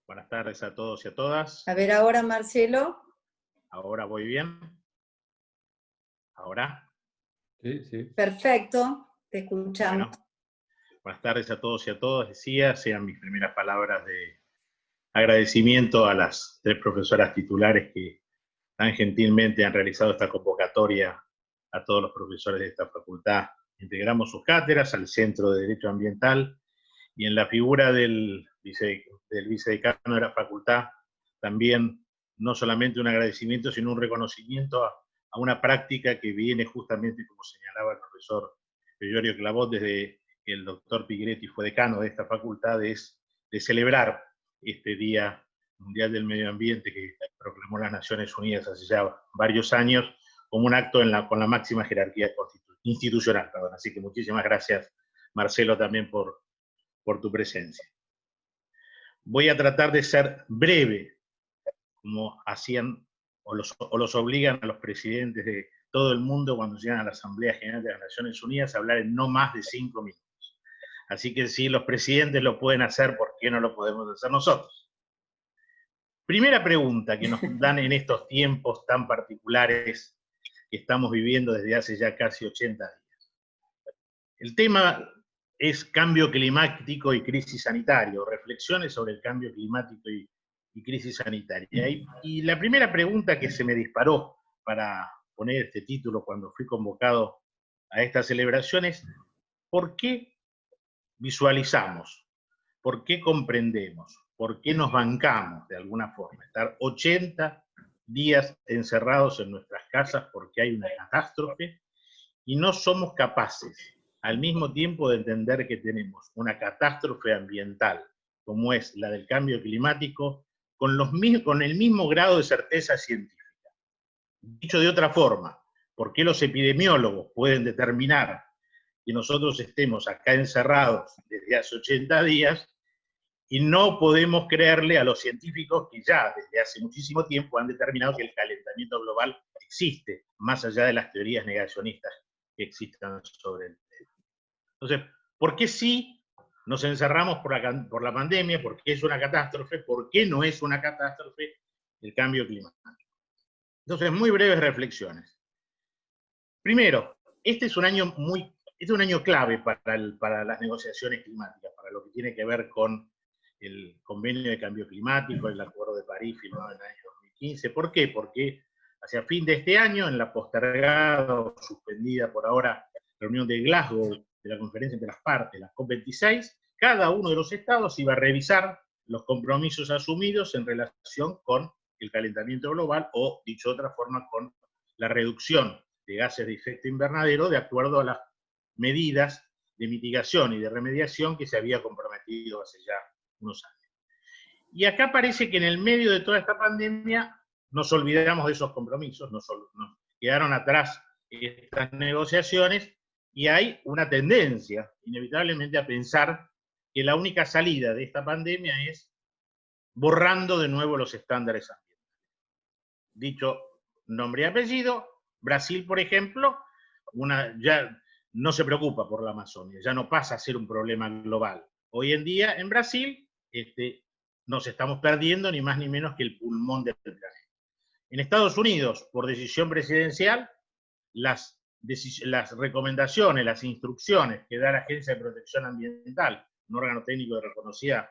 Buenas tardes a todos y a todas. A ver ahora, Marcelo. ¿Ahora voy bien? ¿Ahora? Sí, sí. Perfecto, te escuchamos. Bueno, buenas tardes a todos y a todas. Decía, sean mis primeras palabras de agradecimiento a las 3 profesoras titulares que tan gentilmente han realizado esta convocatoria a todos los profesores de esta facultad. Integramos sus cátedras al Centro de Derecho Ambiental y en la figura del vicedecano de la facultad también no solamente un agradecimiento, sino un reconocimiento a una práctica que viene justamente, como señalaba el profesor Gregorio Clavot, desde que el doctor Pigretti fue decano de esta facultad, es de celebrar este Día Mundial del Medio Ambiente que proclamó las Naciones Unidas hace ya varios años, como un acto con la máxima jerarquía institucional. Perdón. Así que muchísimas gracias, Marcelo, también por tu presencia. Voy a tratar de ser breve, como hacían o los obligan a los presidentes de todo el mundo cuando llegan a la Asamblea General de las Naciones Unidas a hablar en no más de 5 minutos. Así que si los presidentes lo pueden hacer, ¿por qué no lo podemos hacer nosotros? Primera pregunta que nos dan en estos tiempos tan particulares que estamos viviendo desde hace ya casi 80 días. El tema es cambio climático y crisis sanitaria, o reflexiones sobre el cambio climático y crisis sanitaria. Y la primera pregunta que se me disparó para poner este título cuando fui convocado a esta celebración es: ¿por qué visualizamos? ¿Por qué comprendemos? ¿Por qué nos bancamos de alguna forma? Estar 80 días encerrados en nuestras casas porque hay una catástrofe y no somos capaces al mismo tiempo de entender que tenemos una catástrofe ambiental, como es la del cambio climático, con el mismo grado de certeza científica. Dicho de otra forma, ¿por qué los epidemiólogos pueden determinar que nosotros estemos acá encerrados desde hace 80 días y no podemos creerle a los científicos que ya desde hace muchísimo tiempo han determinado que el calentamiento global existe, más allá de las teorías negacionistas que existan sobre el tema? Entonces, ¿por qué sí nos encerramos por la pandemia? ¿Por qué es una catástrofe? ¿Por qué no es una catástrofe el cambio climático? Entonces, muy breves reflexiones. Primero, este es un año clave para las negociaciones climáticas, para lo que tiene que ver con el convenio de cambio climático, el Acuerdo de París firmado en el año 2015. ¿Por qué? Porque hacia fin de este año, en la postergada o suspendida por ahora reunión de Glasgow, de la conferencia entre las partes, la COP26, cada uno de los estados iba a revisar los compromisos asumidos en relación con el calentamiento global, o, dicho de otra forma, con la reducción de gases de efecto invernadero de acuerdo a las medidas de mitigación y de remediación que se había comprometido hace ya unos años. Y acá parece que en el medio de toda esta pandemia nos olvidamos de esos compromisos, nos quedaron atrás estas negociaciones, y hay una tendencia, inevitablemente, a pensar que la única salida de esta pandemia es borrando de nuevo los estándares ambientales. Dicho nombre y apellido, Brasil, por ejemplo, ya no se preocupa por la Amazonia, ya no pasa a ser un problema global. Hoy en día, en Brasil, nos estamos perdiendo ni más ni menos que el pulmón del planeta. En Estados Unidos, por decisión presidencial, las recomendaciones, las instrucciones que da la Agencia de Protección Ambiental, un órgano técnico de reconocida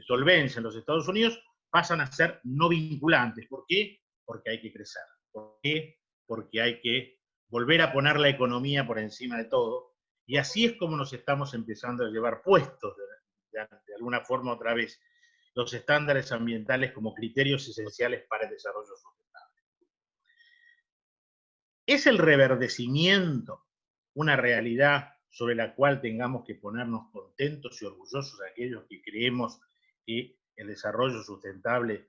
solvencia en los Estados Unidos, pasan a ser no vinculantes. ¿Por qué? Porque hay que crecer. ¿Por qué? Porque hay que volver a poner la economía por encima de todo, y así es como nos estamos empezando a llevar puestos de alguna forma otra vez los estándares ambientales como criterios esenciales para el desarrollo sustentable. ¿Es el reverdecimiento una realidad sobre la cual tengamos que ponernos contentos y orgullosos de aquellos que creemos que el desarrollo sustentable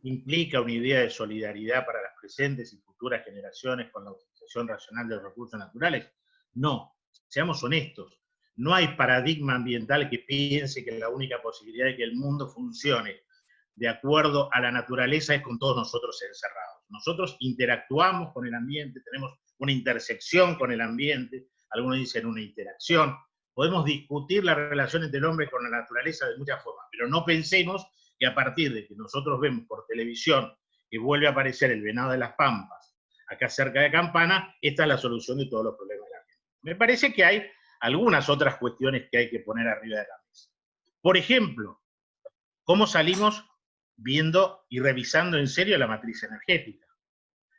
implica una idea de solidaridad para las presentes y futuras generaciones con la utilización racional de los recursos naturales? No, seamos honestos. No hay paradigma ambiental que piense que la única posibilidad de que el mundo funcione de acuerdo a la naturaleza es con todos nosotros encerrados. Nosotros interactuamos con el ambiente, tenemos una intersección con el ambiente, algunos dicen una interacción. Podemos discutir la relación entre el hombre con la naturaleza de muchas formas, pero no pensemos que a partir de que nosotros vemos por televisión que vuelve a aparecer el venado de las Pampas, acá cerca de Campana, esta es la solución de todos los problemas de la gente. Me parece que hay algunas otras cuestiones que hay que poner arriba de la mesa. Por ejemplo, ¿cómo salimos viendo y revisando en serio la matriz energética?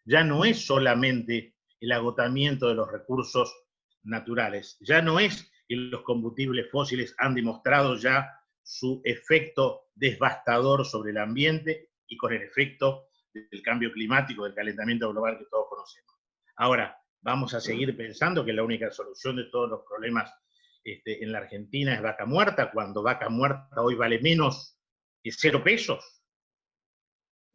Ya no es solamente el agotamiento de los recursos naturales, ya no es que los combustibles fósiles han demostrado ya su efecto devastador sobre el ambiente y con el efecto del cambio climático, del calentamiento global que todos conocemos. Ahora, vamos a seguir pensando que la única solución de todos los problemas en la Argentina es Vaca Muerta, cuando Vaca Muerta hoy vale menos que 0 pesos.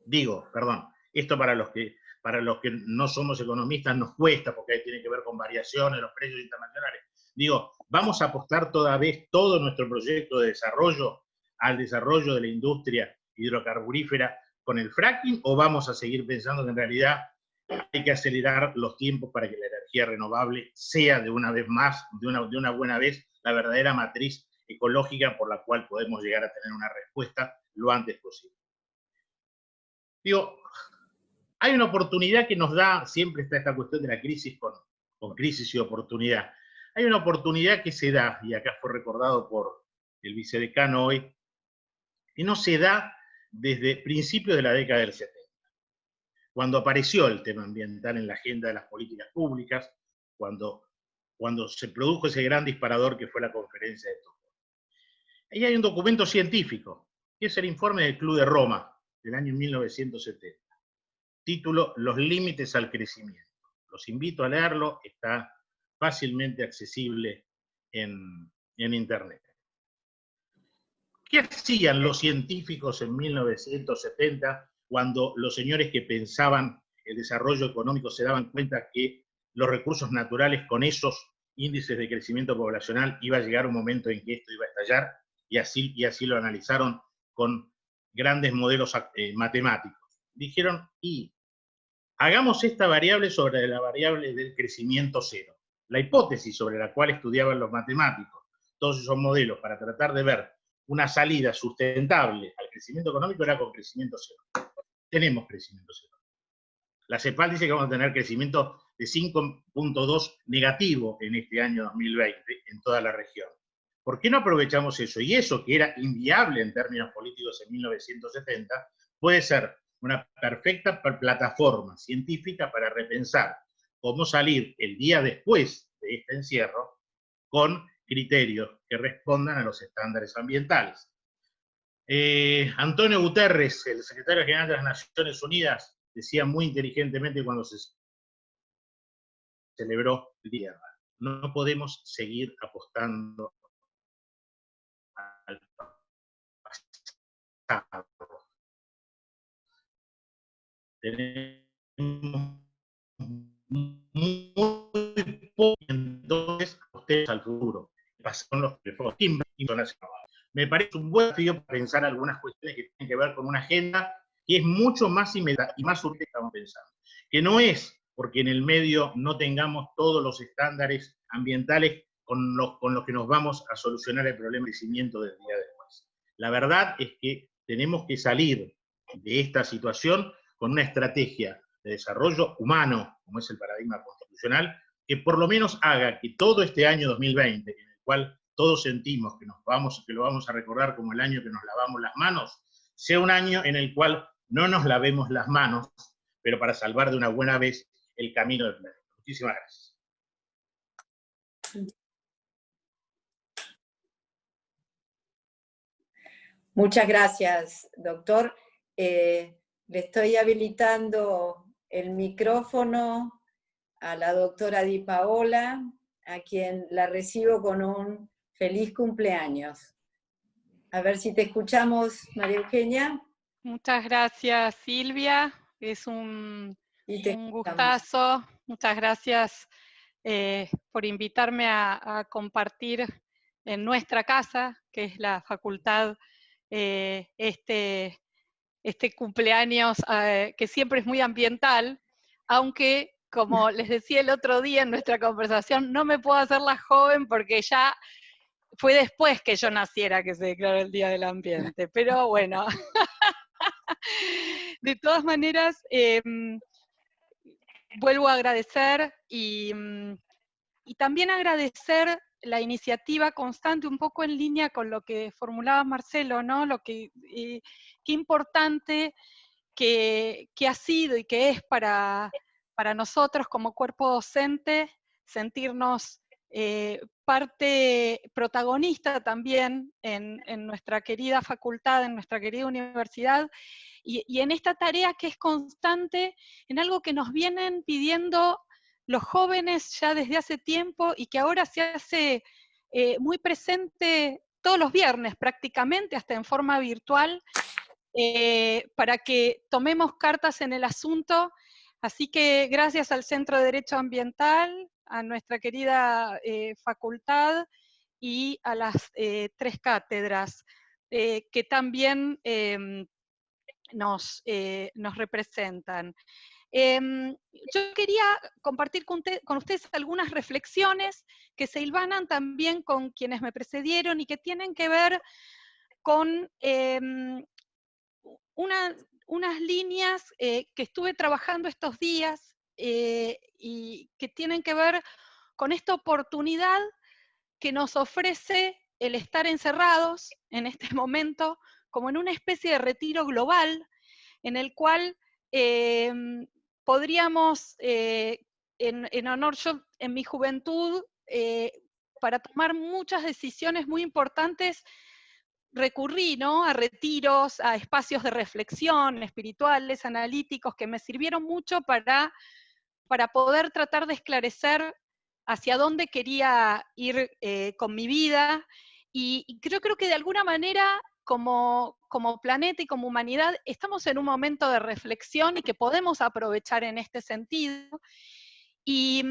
Digo, perdón, esto para los que no somos economistas nos cuesta, porque ahí tiene que ver con variaciones de los precios internacionales. Digo, ¿vamos a apostar toda vez todo nuestro proyecto de desarrollo al desarrollo de la industria hidrocarburífera con el fracking, o vamos a seguir pensando que en realidad hay que acelerar los tiempos para que la energía renovable sea de una vez más, de una buena vez, la verdadera matriz ecológica por la cual podemos llegar a tener una respuesta lo antes posible? Digo, hay una oportunidad que nos da, siempre está esta cuestión de la crisis con crisis y oportunidad. Hay una oportunidad que se da, y acá fue recordado por el vicedecano hoy, que no se da desde principios de la década del 70, cuando apareció el tema ambiental en la agenda de las políticas públicas, cuando se produjo ese gran disparador que fue la conferencia de Estocolmo. Ahí hay un documento científico, que es el informe del Club de Roma, del año 1970. Título: Los límites al crecimiento. Los invito a leerlo, está fácilmente accesible en internet. ¿Qué hacían los científicos en 1970 cuando los señores que pensaban el desarrollo económico se daban cuenta que los recursos naturales con esos índices de crecimiento poblacional iba a llegar un momento en que esto iba a estallar? Y así lo analizaron con grandes modelos matemáticos. Dijeron, hagamos esta variable sobre la variable del crecimiento cero. La hipótesis sobre la cual estudiaban los matemáticos todos esos modelos para tratar de ver una salida sustentable al crecimiento económico era con crecimiento cero. Tenemos crecimiento cero. La CEPAL dice que vamos a tener crecimiento de 5.2 negativo en este año 2020 en toda la región. ¿Por qué no aprovechamos eso? Y eso, que era inviable en términos políticos en 1970, puede ser una perfecta plataforma científica para repensar cómo salir el día después de este encierro con criterios que respondan a los estándares ambientales. Antonio Guterres, el secretario general de las Naciones Unidas, decía muy inteligentemente cuando se celebró el día: no podemos seguir apostando al pasado. Tenemos muy poco, entonces ustedes al futuro. Pasaron los timbres y son las renovables. Me parece un buen desafío para pensar algunas cuestiones que tienen que ver con una agenda que es mucho más inmediata y más urgente que estamos pensando. Que no es porque en el medio no tengamos todos los estándares ambientales con los que nos vamos a solucionar el problema de crecimiento del día después. La verdad es que tenemos que salir de esta situación con una estrategia de desarrollo humano, como es el paradigma constitucional, que por lo menos haga que todo este año 2020, en el cual todos sentimos que lo vamos a recordar como el año que nos lavamos las manos, sea un año en el cual no nos lavemos las manos, pero para salvar de una buena vez el camino del planeta. Muchísimas gracias. Muchas gracias, doctor. Le estoy habilitando el micrófono a la doctora Di Paola, a quien la recibo con un feliz cumpleaños. A ver si te escuchamos, María Eugenia. Muchas gracias, Silvia. Es un gustazo. Muchas gracias por invitarme a compartir en nuestra casa, que es la facultad, este cumpleaños que siempre es muy ambiental, aunque, como les decía el otro día en nuestra conversación, no me puedo hacer la joven porque ya fue después que yo naciera que se declaró el Día del Ambiente, pero bueno. De todas maneras, vuelvo a agradecer y también agradecer la iniciativa constante, un poco en línea con lo que formulaba Marcelo, ¿no? Qué importante que ha sido y que es para nosotros como cuerpo docente sentirnos parte protagonista también en nuestra querida facultad, en nuestra querida universidad, y en esta tarea que es constante, en algo que nos vienen pidiendo los jóvenes ya desde hace tiempo y que ahora se hace muy presente todos los viernes prácticamente, hasta en forma virtual, para que tomemos cartas en el asunto. Así que gracias al Centro de Derecho Ambiental, a nuestra querida facultad y a las 3 cátedras que también nos representan. Yo quería compartir con ustedes algunas reflexiones que se hilvanan también con quienes me precedieron y que tienen que ver con unas líneas que estuve trabajando estos días y que tienen que ver con esta oportunidad que nos ofrece el estar encerrados en este momento, como en una especie de retiro global, en el cual podríamos, en honor, yo en mi juventud, para tomar muchas decisiones muy importantes, recurrí, ¿no?, a retiros, a espacios de reflexión espirituales, analíticos, que me sirvieron mucho para poder tratar de esclarecer hacia dónde quería ir con mi vida, y creo que de alguna manera, como planeta y como humanidad, estamos en un momento de reflexión y que podemos aprovechar en este sentido. Y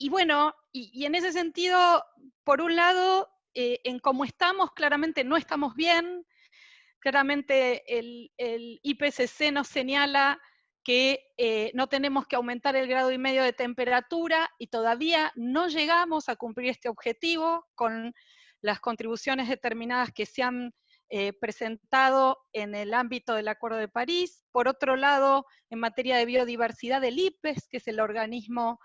bueno, y en ese sentido, por un lado, en cómo estamos, claramente no estamos bien, claramente el IPCC nos señala que no tenemos que aumentar el 1,5 grados de temperatura y todavía no llegamos a cumplir este objetivo con las contribuciones determinadas que se han presentado en el ámbito del Acuerdo de París. Por otro lado, en materia de biodiversidad, el IPBES, que es el organismo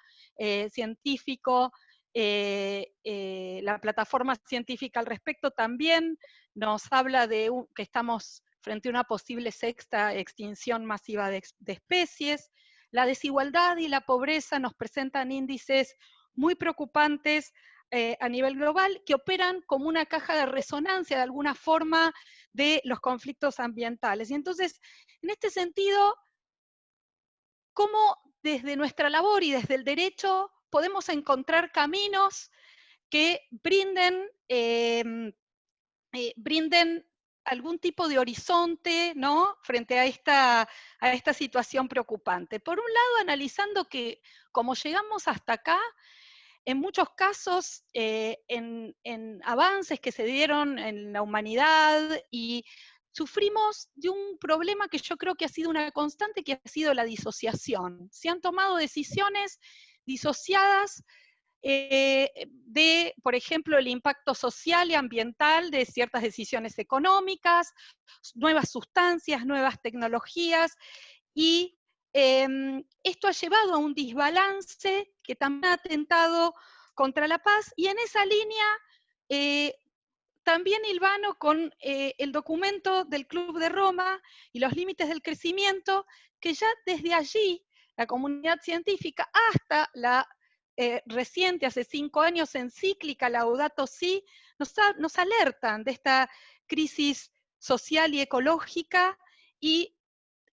científico, la plataforma científica al respecto, también nos habla de que estamos frente a una posible 6ª extinción masiva de especies. La desigualdad y la pobreza nos presentan índices muy preocupantes a nivel global, que operan como una caja de resonancia de alguna forma de los conflictos ambientales. Y entonces, en este sentido, ¿cómo desde nuestra labor y desde el derecho podemos encontrar caminos que brinden algún tipo de horizonte, ¿no?, frente a esta situación preocupante? Por un lado, analizando que como llegamos hasta acá, en muchos casos, en avances que se dieron en la humanidad, y sufrimos de un problema que yo creo que ha sido una constante, que ha sido la disociación. Se han tomado decisiones disociadas de, por ejemplo, el impacto social y ambiental de ciertas decisiones económicas, nuevas sustancias, nuevas tecnologías, y esto ha llevado a un desbalance que también ha atentado contra la paz, y en esa línea también hilvano con el documento del Club de Roma y los límites del crecimiento, que ya desde allí la comunidad científica, hasta la reciente, hace 5 años, encíclica Laudato Si, nos alertan de esta crisis social y ecológica, y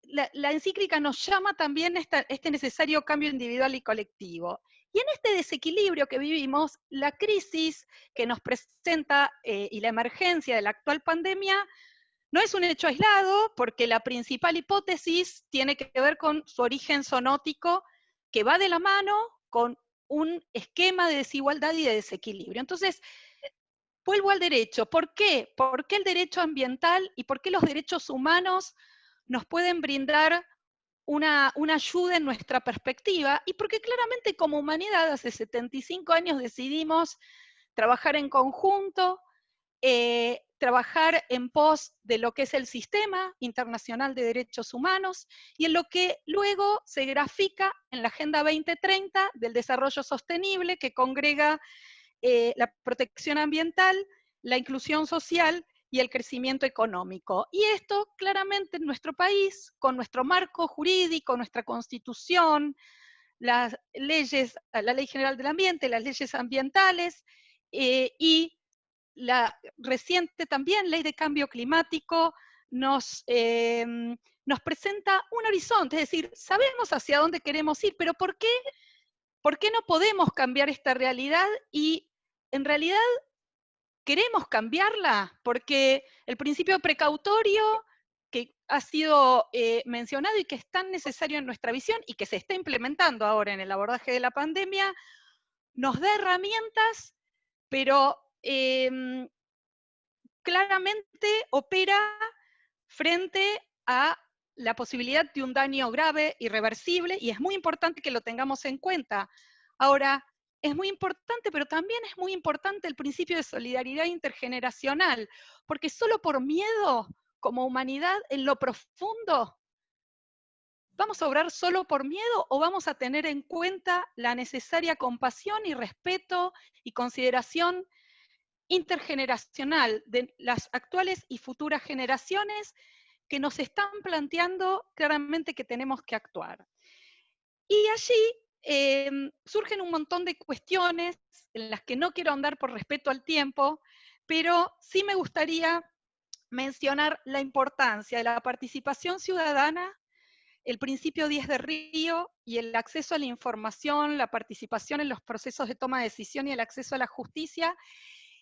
la encíclica nos llama también a este necesario cambio individual y colectivo. Y en este desequilibrio que vivimos, la crisis que nos presenta y la emergencia de la actual pandemia no es un hecho aislado, porque la principal hipótesis tiene que ver con su origen zoonótico, que va de la mano con un esquema de desigualdad y de desequilibrio. Entonces, vuelvo al derecho. ¿Por qué? ¿Por qué el derecho ambiental y por qué los derechos humanos nos pueden brindar una ayuda en nuestra perspectiva? Y porque claramente como humanidad hace 75 años decidimos trabajar en conjunto, trabajar en pos de lo que es el Sistema Internacional de Derechos Humanos, y en lo que luego se grafica en la Agenda 2030 del Desarrollo Sostenible, que congrega la protección ambiental, la inclusión social y el crecimiento económico. Y esto claramente en nuestro país, con nuestro marco jurídico, nuestra Constitución, las leyes, la Ley General del Ambiente, las leyes ambientales, y la reciente también Ley de Cambio Climático, nos presenta un horizonte, es decir, sabemos hacia dónde queremos ir, pero ¿por qué ¿por qué no podemos cambiar esta realidad? Y en realidad queremos cambiarla, porque el principio precautorio que ha sido mencionado y que es tan necesario en nuestra visión y que se está implementando ahora en el abordaje de la pandemia, nos da herramientas, pero claramente opera frente a la posibilidad de un daño grave, irreversible, y es muy importante que lo tengamos en cuenta. Ahora, es muy importante, pero también es muy importante el principio de solidaridad intergeneracional, porque solo por miedo, como humanidad, en lo profundo, ¿vamos a obrar solo por miedo o vamos a tener en cuenta la necesaria compasión y respeto y consideración intergeneracional de las actuales y futuras generaciones que nos están planteando claramente que tenemos que actuar? Y allí surgen un montón de cuestiones en las que no quiero andar por respeto al tiempo, pero sí me gustaría mencionar la importancia de la participación ciudadana, el principio 10 de Río y el acceso a la información, la participación en los procesos de toma de decisión y el acceso a la justicia,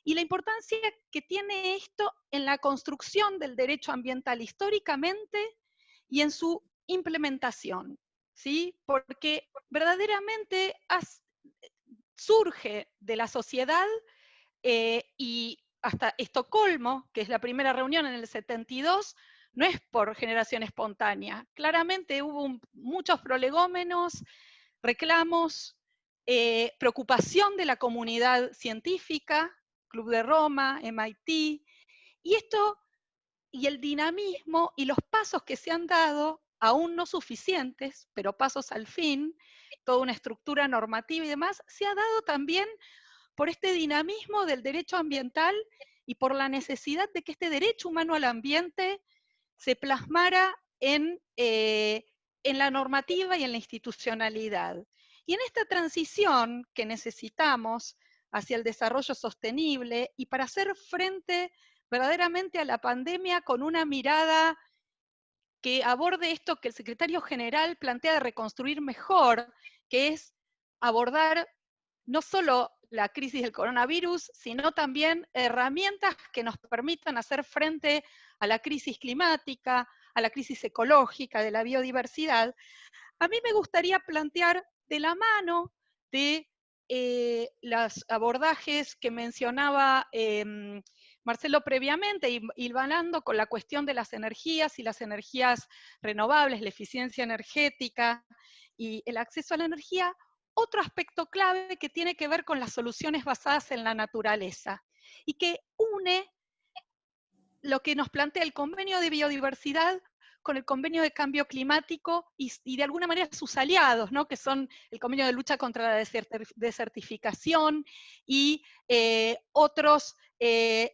y la importancia que tiene esto en la construcción del derecho ambiental históricamente y en su implementación, ¿sí? Porque verdaderamente surge de la sociedad y hasta Estocolmo, que es la primera reunión en el 72, no es por generación espontánea. Claramente hubo muchos prolegómenos, reclamos, preocupación de la comunidad científica, Club de Roma, MIT, y esto, y el dinamismo y los pasos que se han dado, aún no suficientes, pero pasos al fin, toda una estructura normativa y demás, se ha dado también por este dinamismo del derecho ambiental y por la necesidad de que este derecho humano al ambiente se plasmara en la normativa y en la institucionalidad. Y en esta transición que necesitamos hacia el desarrollo sostenible y para hacer frente verdaderamente a la pandemia con una mirada que aborde esto que el secretario general plantea de reconstruir mejor, que es abordar no solo la crisis del coronavirus, sino también herramientas que nos permitan hacer frente a la crisis climática, a la crisis ecológica, de la biodiversidad. A mí me gustaría plantear de la mano de los abordajes que mencionaba Marcelo previamente, hilvanando con la cuestión de las energías y las energías renovables, la eficiencia energética y el acceso a la energía, otro aspecto clave que tiene que ver con las soluciones basadas en la naturaleza y que une lo que nos plantea el convenio de biodiversidad con el convenio de cambio climático y de alguna manera sus aliados, ¿no? Que son el convenio de lucha contra la desertificación y otros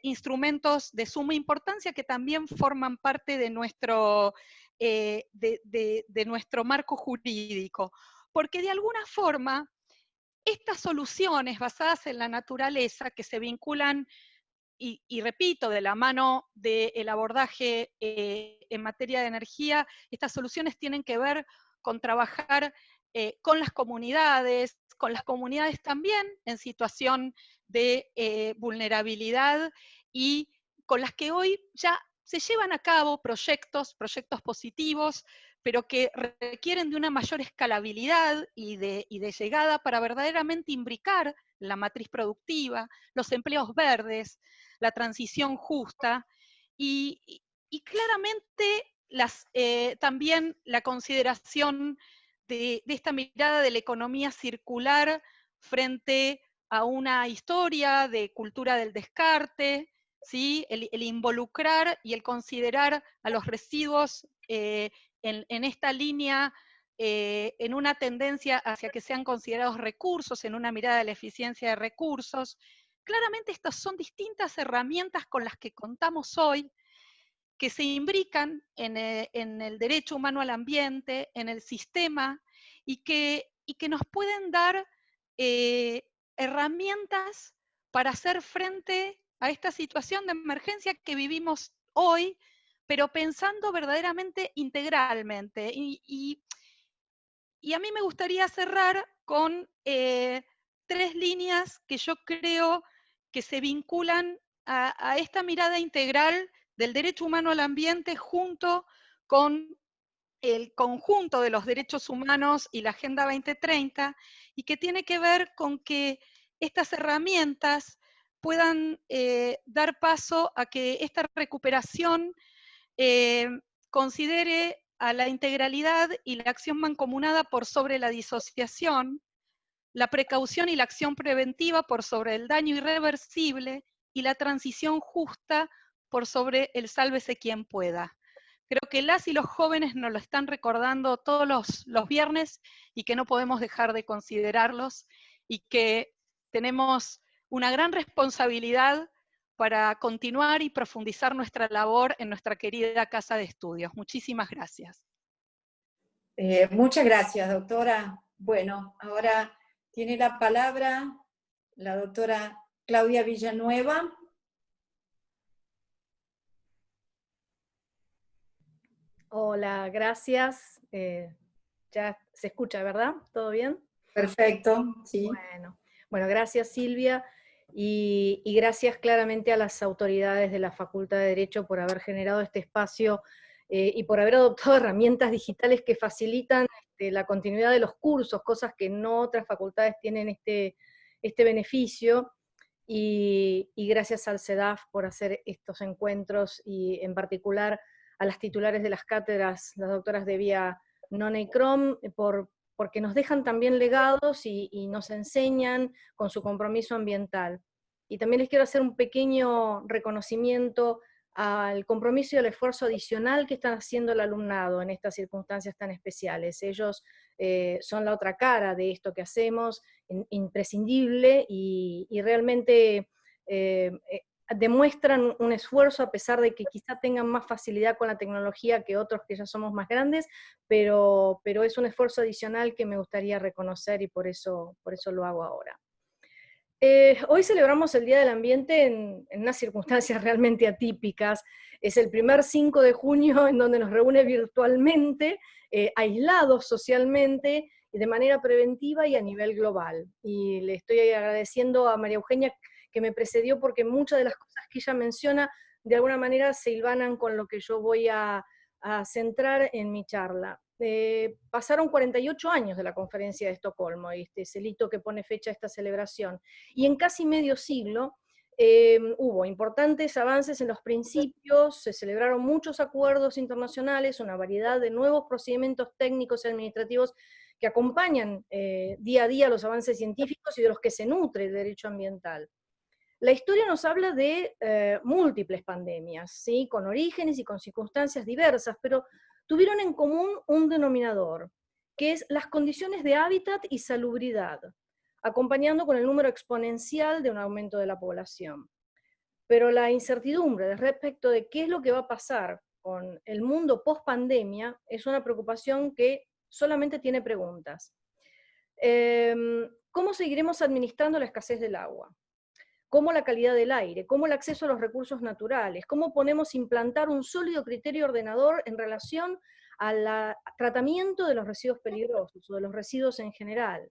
instrumentos de suma importancia que también forman parte de nuestro marco jurídico. Porque de alguna forma, estas soluciones basadas en la naturaleza que se vinculan, y repito, de la mano del abordaje en materia de energía, estas soluciones tienen que ver con trabajar con las comunidades también en situación de vulnerabilidad y con las que hoy ya se llevan a cabo proyectos positivos, pero que requieren de una mayor escalabilidad y de llegada para verdaderamente imbricar la matriz productiva, los empleos verdes, la transición justa y claramente también la consideración de esta mirada de la economía circular frente a una historia de cultura del descarte, ¿sí? El involucrar y el considerar a los residuos en esta línea, en una tendencia hacia que sean considerados recursos, en una mirada de la eficiencia de recursos. Claramente estas son distintas herramientas con las que contamos hoy, que se imbrican en el derecho humano al ambiente, en el sistema, y que nos pueden dar herramientas para hacer frente a esta situación de emergencia que vivimos hoy, pero pensando verdaderamente integralmente. Y a mí me gustaría cerrar con 3 líneas que yo creo que se vinculan a esta mirada integral del derecho humano al ambiente junto con el conjunto de los derechos humanos y la Agenda 2030, y que tiene que ver con que estas herramientas puedan dar paso a que esta recuperación considere a la integralidad y la acción mancomunada por sobre la disociación, la precaución y la acción preventiva por sobre el daño irreversible, y la transición justa por sobre el sálvese quien pueda. Creo que las y los jóvenes nos lo están recordando todos los viernes, y que no podemos dejar de considerarlos, y que tenemos una gran responsabilidad para continuar y profundizar nuestra labor en nuestra querida Casa de Estudios. Muchísimas gracias. Muchas gracias, doctora. Bueno, ahora tiene la palabra la doctora Claudia Villanueva. Hola, gracias. Ya se escucha, ¿verdad? ¿Todo bien? Perfecto, sí. Bueno, gracias Silvia, y gracias claramente a las autoridades de la Facultad de Derecho por haber generado este espacio y por haber adoptado herramientas digitales que facilitan la continuidad de los cursos, cosas que no otras facultades tienen este beneficio. Y gracias al CEDAF por hacer estos encuentros, y en particular a las titulares de las cátedras, las doctoras Devia Nona y Crom, porque nos dejan también legados y nos enseñan con su compromiso ambiental. Y también les quiero hacer un pequeño reconocimiento al compromiso y al esfuerzo adicional que están haciendo el alumnado en estas circunstancias tan especiales. Ellos son la otra cara de esto que hacemos, imprescindible, y realmente demuestran un esfuerzo a pesar de que quizá tengan más facilidad con la tecnología que otros que ya somos más grandes, pero es un esfuerzo adicional que me gustaría reconocer, y por eso lo hago ahora. Hoy celebramos el Día del Ambiente en unas circunstancias realmente atípicas. Es el primer 5 de junio en donde nos reúne virtualmente, aislados socialmente, y de manera preventiva y a nivel global. Y le estoy agradeciendo a María Eugenia que me precedió, porque muchas de las cosas que ella menciona de alguna manera se hilvanan con lo que yo voy a centrar en mi charla. Pasaron 48 años de la Conferencia de Estocolmo, este es el hito que pone fecha a esta celebración, y en casi medio siglo hubo importantes avances en los principios, se celebraron muchos acuerdos internacionales, una variedad de nuevos procedimientos técnicos y administrativos que acompañan día a día los avances científicos y de los que se nutre el derecho ambiental. La historia nos habla de múltiples pandemias, ¿sí? Con orígenes y con circunstancias diversas, pero tuvieron en común un denominador, que es las condiciones de hábitat y salubridad, acompañando con el número exponencial de un aumento de la población. Pero la incertidumbre respecto de qué es lo que va a pasar con el mundo post-pandemia es una preocupación que solamente tiene preguntas. ¿Cómo seguiremos administrando la escasez del agua? ¿Cómo la calidad del aire? ¿Cómo el acceso a los recursos naturales? ¿Cómo podemos implantar un sólido criterio ordenador en relación al tratamiento de los residuos peligrosos o de los residuos en general?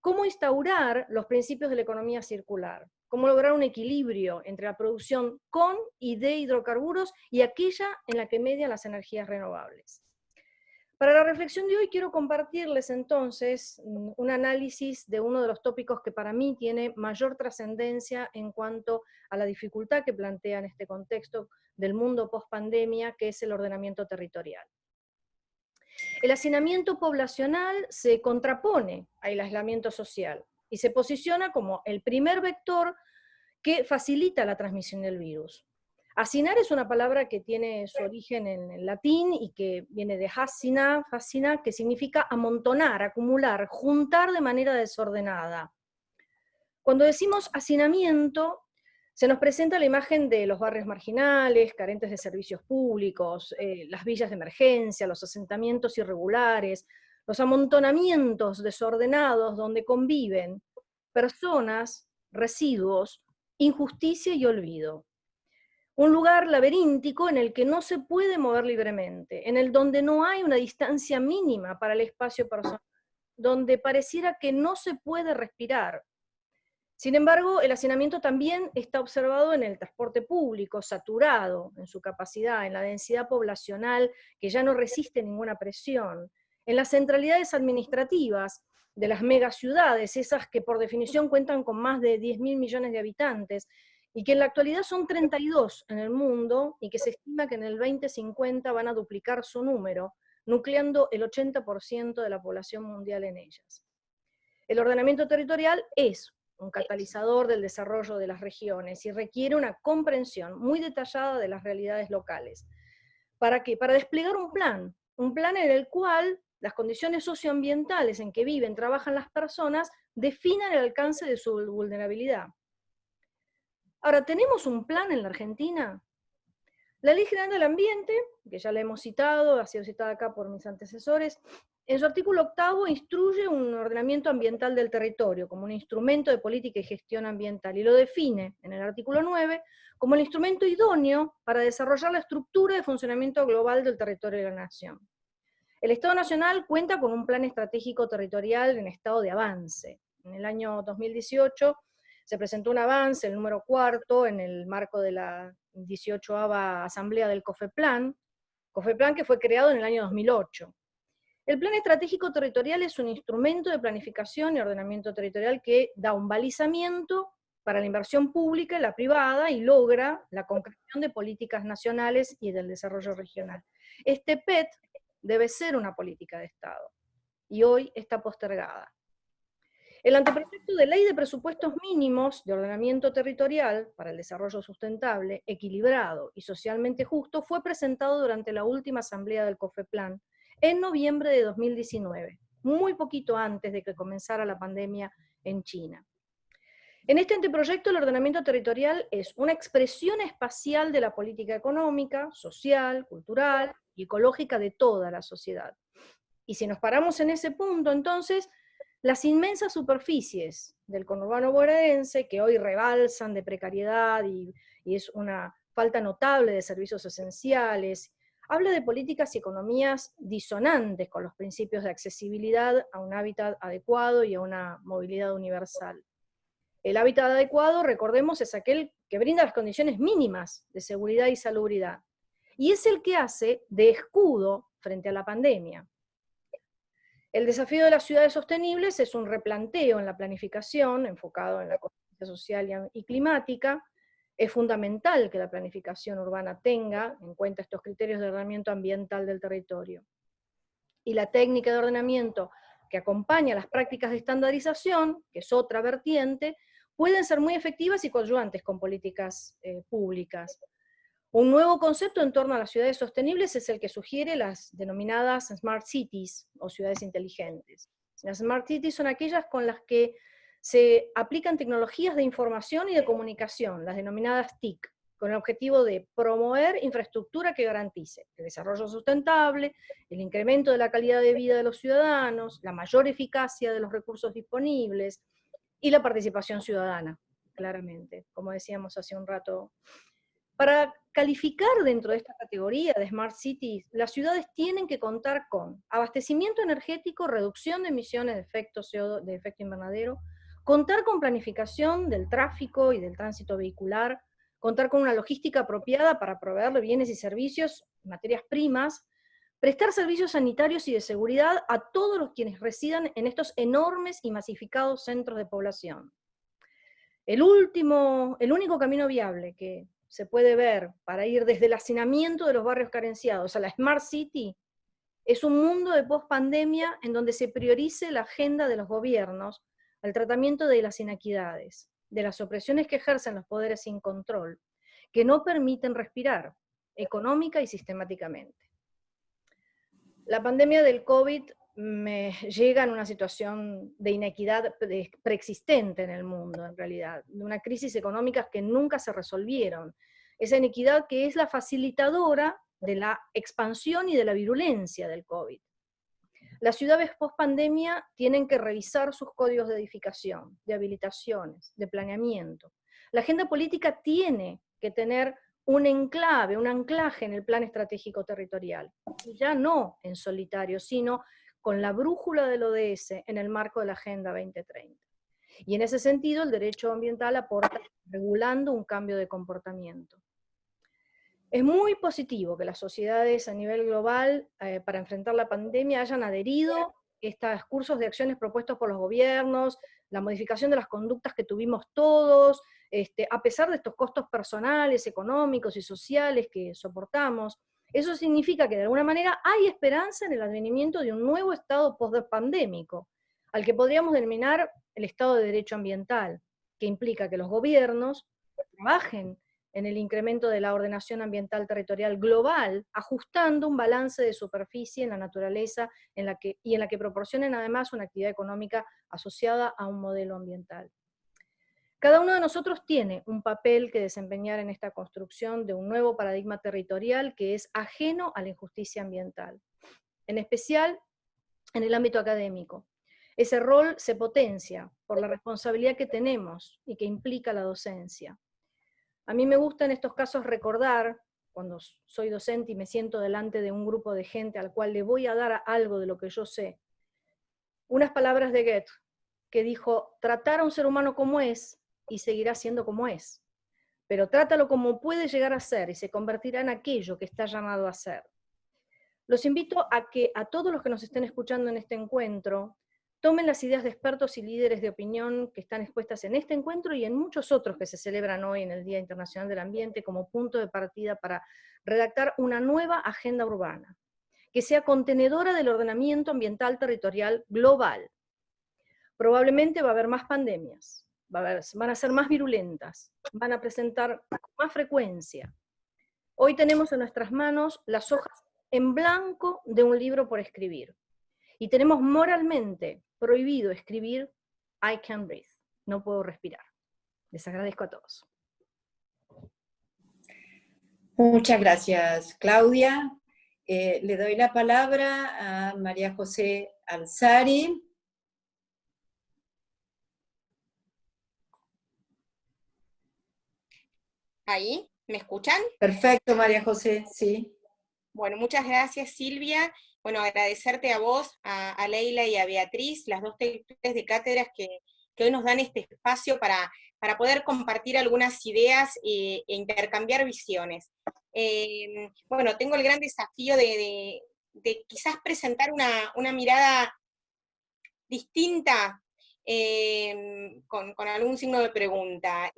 ¿Cómo instaurar los principios de la economía circular? ¿Cómo lograr un equilibrio entre la producción con y de hidrocarburos y aquella en la que median las energías renovables? Para la reflexión de hoy quiero compartirles entonces un análisis de uno de los tópicos que para mí tiene mayor trascendencia en cuanto a la dificultad que plantea en este contexto del mundo post-pandemia, que es el ordenamiento territorial. El hacinamiento poblacional se contrapone al aislamiento social y se posiciona como el primer vector que facilita la transmisión del virus. Hacinar es una palabra que tiene su origen en el latín y que viene de hacina, que significa amontonar, acumular, juntar de manera desordenada. Cuando decimos hacinamiento, se nos presenta la imagen de los barrios marginales, carentes de servicios públicos, las villas de emergencia, los asentamientos irregulares, los amontonamientos desordenados donde conviven personas, residuos, injusticia y olvido. Un lugar laberíntico en el que no se puede mover libremente, en el donde no hay una distancia mínima para el espacio personal, donde pareciera que no se puede respirar. Sin embargo, el hacinamiento también está observado en el transporte público, saturado en su capacidad, en la densidad poblacional que ya no resiste ninguna presión, en las centralidades administrativas de las megaciudades, esas que por definición cuentan con más de 10.000 millones de habitantes, y que en la actualidad son 32 en el mundo, y que se estima que en el 2050 van a duplicar su número, nucleando el 80% de la población mundial en ellas. El ordenamiento territorial es un catalizador del desarrollo de las regiones y requiere una comprensión muy detallada de las realidades locales. ¿Para qué? Para desplegar un plan en el cual las condiciones socioambientales en que viven, trabajan las personas, definan el alcance de su vulnerabilidad. Ahora, ¿tenemos un plan en la Argentina? La Ley General del Ambiente, que ya la hemos citado, ha sido citada acá por mis antecesores, en su artículo 8º instruye un ordenamiento ambiental del territorio como un instrumento de política y gestión ambiental, y lo define en el artículo 9 como el instrumento idóneo para desarrollar la estructura de funcionamiento global del territorio de la nación. El Estado Nacional cuenta con un plan estratégico territorial en estado de avance. En el año 2018 se presentó un avance, el número 4, en el marco de la 18ª Asamblea del COFEPLAN que fue creado en el año 2008. El Plan Estratégico Territorial es un instrumento de planificación y ordenamiento territorial que da un balizamiento para la inversión pública y la privada y logra la concreción de políticas nacionales y del desarrollo regional. Este PET debe ser una política de Estado, y hoy está postergada. El anteproyecto de Ley de Presupuestos Mínimos de Ordenamiento Territorial para el Desarrollo Sustentable, Equilibrado y Socialmente Justo fue presentado durante la última asamblea del COFEPLAN en noviembre de 2019, muy poquito antes de que comenzara la pandemia en China. En este anteproyecto, el ordenamiento territorial es una expresión espacial de la política económica, social, cultural y ecológica de toda la sociedad. Y si nos paramos en ese punto, entonces, las inmensas superficies del conurbano bonaerense, que hoy rebalsan de precariedad y es una falta notable de servicios esenciales, habla de políticas y economías disonantes con los principios de accesibilidad a un hábitat adecuado y a una movilidad universal. El hábitat adecuado, recordemos, es aquel que brinda las condiciones mínimas de seguridad y salubridad, y es el que hace de escudo frente a la pandemia. El desafío de las ciudades sostenibles es un replanteo en la planificación, enfocado en la conciencia social y climática. Es fundamental que la planificación urbana tenga en cuenta estos criterios de ordenamiento ambiental del territorio. Y la técnica de ordenamiento que acompaña las prácticas de estandarización, que es otra vertiente, pueden ser muy efectivas y coadyuvantes con políticas públicas. Un nuevo concepto en torno a las ciudades sostenibles es el que sugiere las denominadas Smart Cities, o ciudades inteligentes. Las Smart Cities son aquellas con las que se aplican tecnologías de información y de comunicación, las denominadas TIC, con el objetivo de promover infraestructura que garantice el desarrollo sustentable, el incremento de la calidad de vida de los ciudadanos, la mayor eficacia de los recursos disponibles y la participación ciudadana, claramente, como decíamos hace un rato. Para calificar dentro de esta categoría de Smart Cities, las ciudades tienen que contar con abastecimiento energético, reducción de emisiones de efecto invernadero, contar con planificación del tráfico y del tránsito vehicular, contar con una logística apropiada para proveer de bienes y servicios, materias primas, prestar servicios sanitarios y de seguridad a todos los quienes residan en estos enormes y masificados centros de población. El único camino viable que se puede ver para ir desde el hacinamiento de los barrios carenciados a la Smart City es un mundo de post-pandemia en donde se priorice la agenda de los gobiernos al tratamiento de las inequidades, de las opresiones que ejercen los poderes sin control, que no permiten respirar económica y sistemáticamente. La pandemia del COVID me llega en una situación de inequidad preexistente en el mundo, en realidad, de una crisis económica que nunca se resolvieron. Esa inequidad que es la facilitadora de la expansión y de la virulencia del COVID. Las ciudades post-pandemia tienen que revisar sus códigos de edificación, de habilitaciones, de planeamiento. La agenda política tiene que tener un enclave, un anclaje en el plan estratégico territorial, y ya no en solitario, sino con la brújula del ODS en el marco de la Agenda 2030. Y en ese sentido, el derecho ambiental aporta regulando un cambio de comportamiento. Es muy positivo que las sociedades a nivel global, para enfrentar la pandemia, hayan adherido estos cursos de acciones propuestos por los gobiernos, la modificación de las conductas que tuvimos todos, a pesar de estos costos personales, económicos y sociales que soportamos. Eso significa que de alguna manera hay esperanza en el advenimiento de un nuevo estado post-pandémico, al que podríamos denominar el estado de derecho ambiental, que implica que los gobiernos trabajen en el incremento de la ordenación ambiental territorial global, ajustando un balance de superficie en la naturaleza en la que proporcionen además una actividad económica asociada a un modelo ambiental. Cada uno de nosotros tiene un papel que desempeñar en esta construcción de un nuevo paradigma territorial que es ajeno a la injusticia ambiental, en especial en el ámbito académico. Ese rol se potencia por la responsabilidad que tenemos y que implica la docencia. A mí me gusta en estos casos recordar, cuando soy docente y me siento delante de un grupo de gente al cual le voy a dar algo de lo que yo sé, unas palabras de Goethe, que dijo: tratar a un ser humano como es, y seguirá siendo como es, pero trátalo como puede llegar a ser, y se convertirá en aquello que está llamado a ser. Los invito a que a todos los que nos estén escuchando en este encuentro, tomen las ideas de expertos y líderes de opinión que están expuestas en este encuentro y en muchos otros que se celebran hoy en el Día Internacional del Ambiente como punto de partida para redactar una nueva agenda urbana, que sea contenedora del ordenamiento ambiental territorial global. Probablemente va a haber más pandemias, van a ser más virulentas, van a presentar más frecuencia. Hoy tenemos en nuestras manos las hojas en blanco de un libro por escribir. Y tenemos moralmente prohibido escribir I can't breathe, no puedo respirar. Les agradezco a todos. Muchas gracias, Claudia. Le doy la palabra a María José Alzari. ¿Ahí? ¿Me escuchan? Perfecto, María José, sí. Bueno, muchas gracias, Silvia. Bueno, agradecerte a vos, a Leila y a Beatriz, las dos titulares de cátedras que hoy nos dan este espacio para poder compartir algunas ideas e intercambiar visiones. Bueno, tengo el gran desafío de quizás presentar una mirada distinta, con algún signo de pregunta.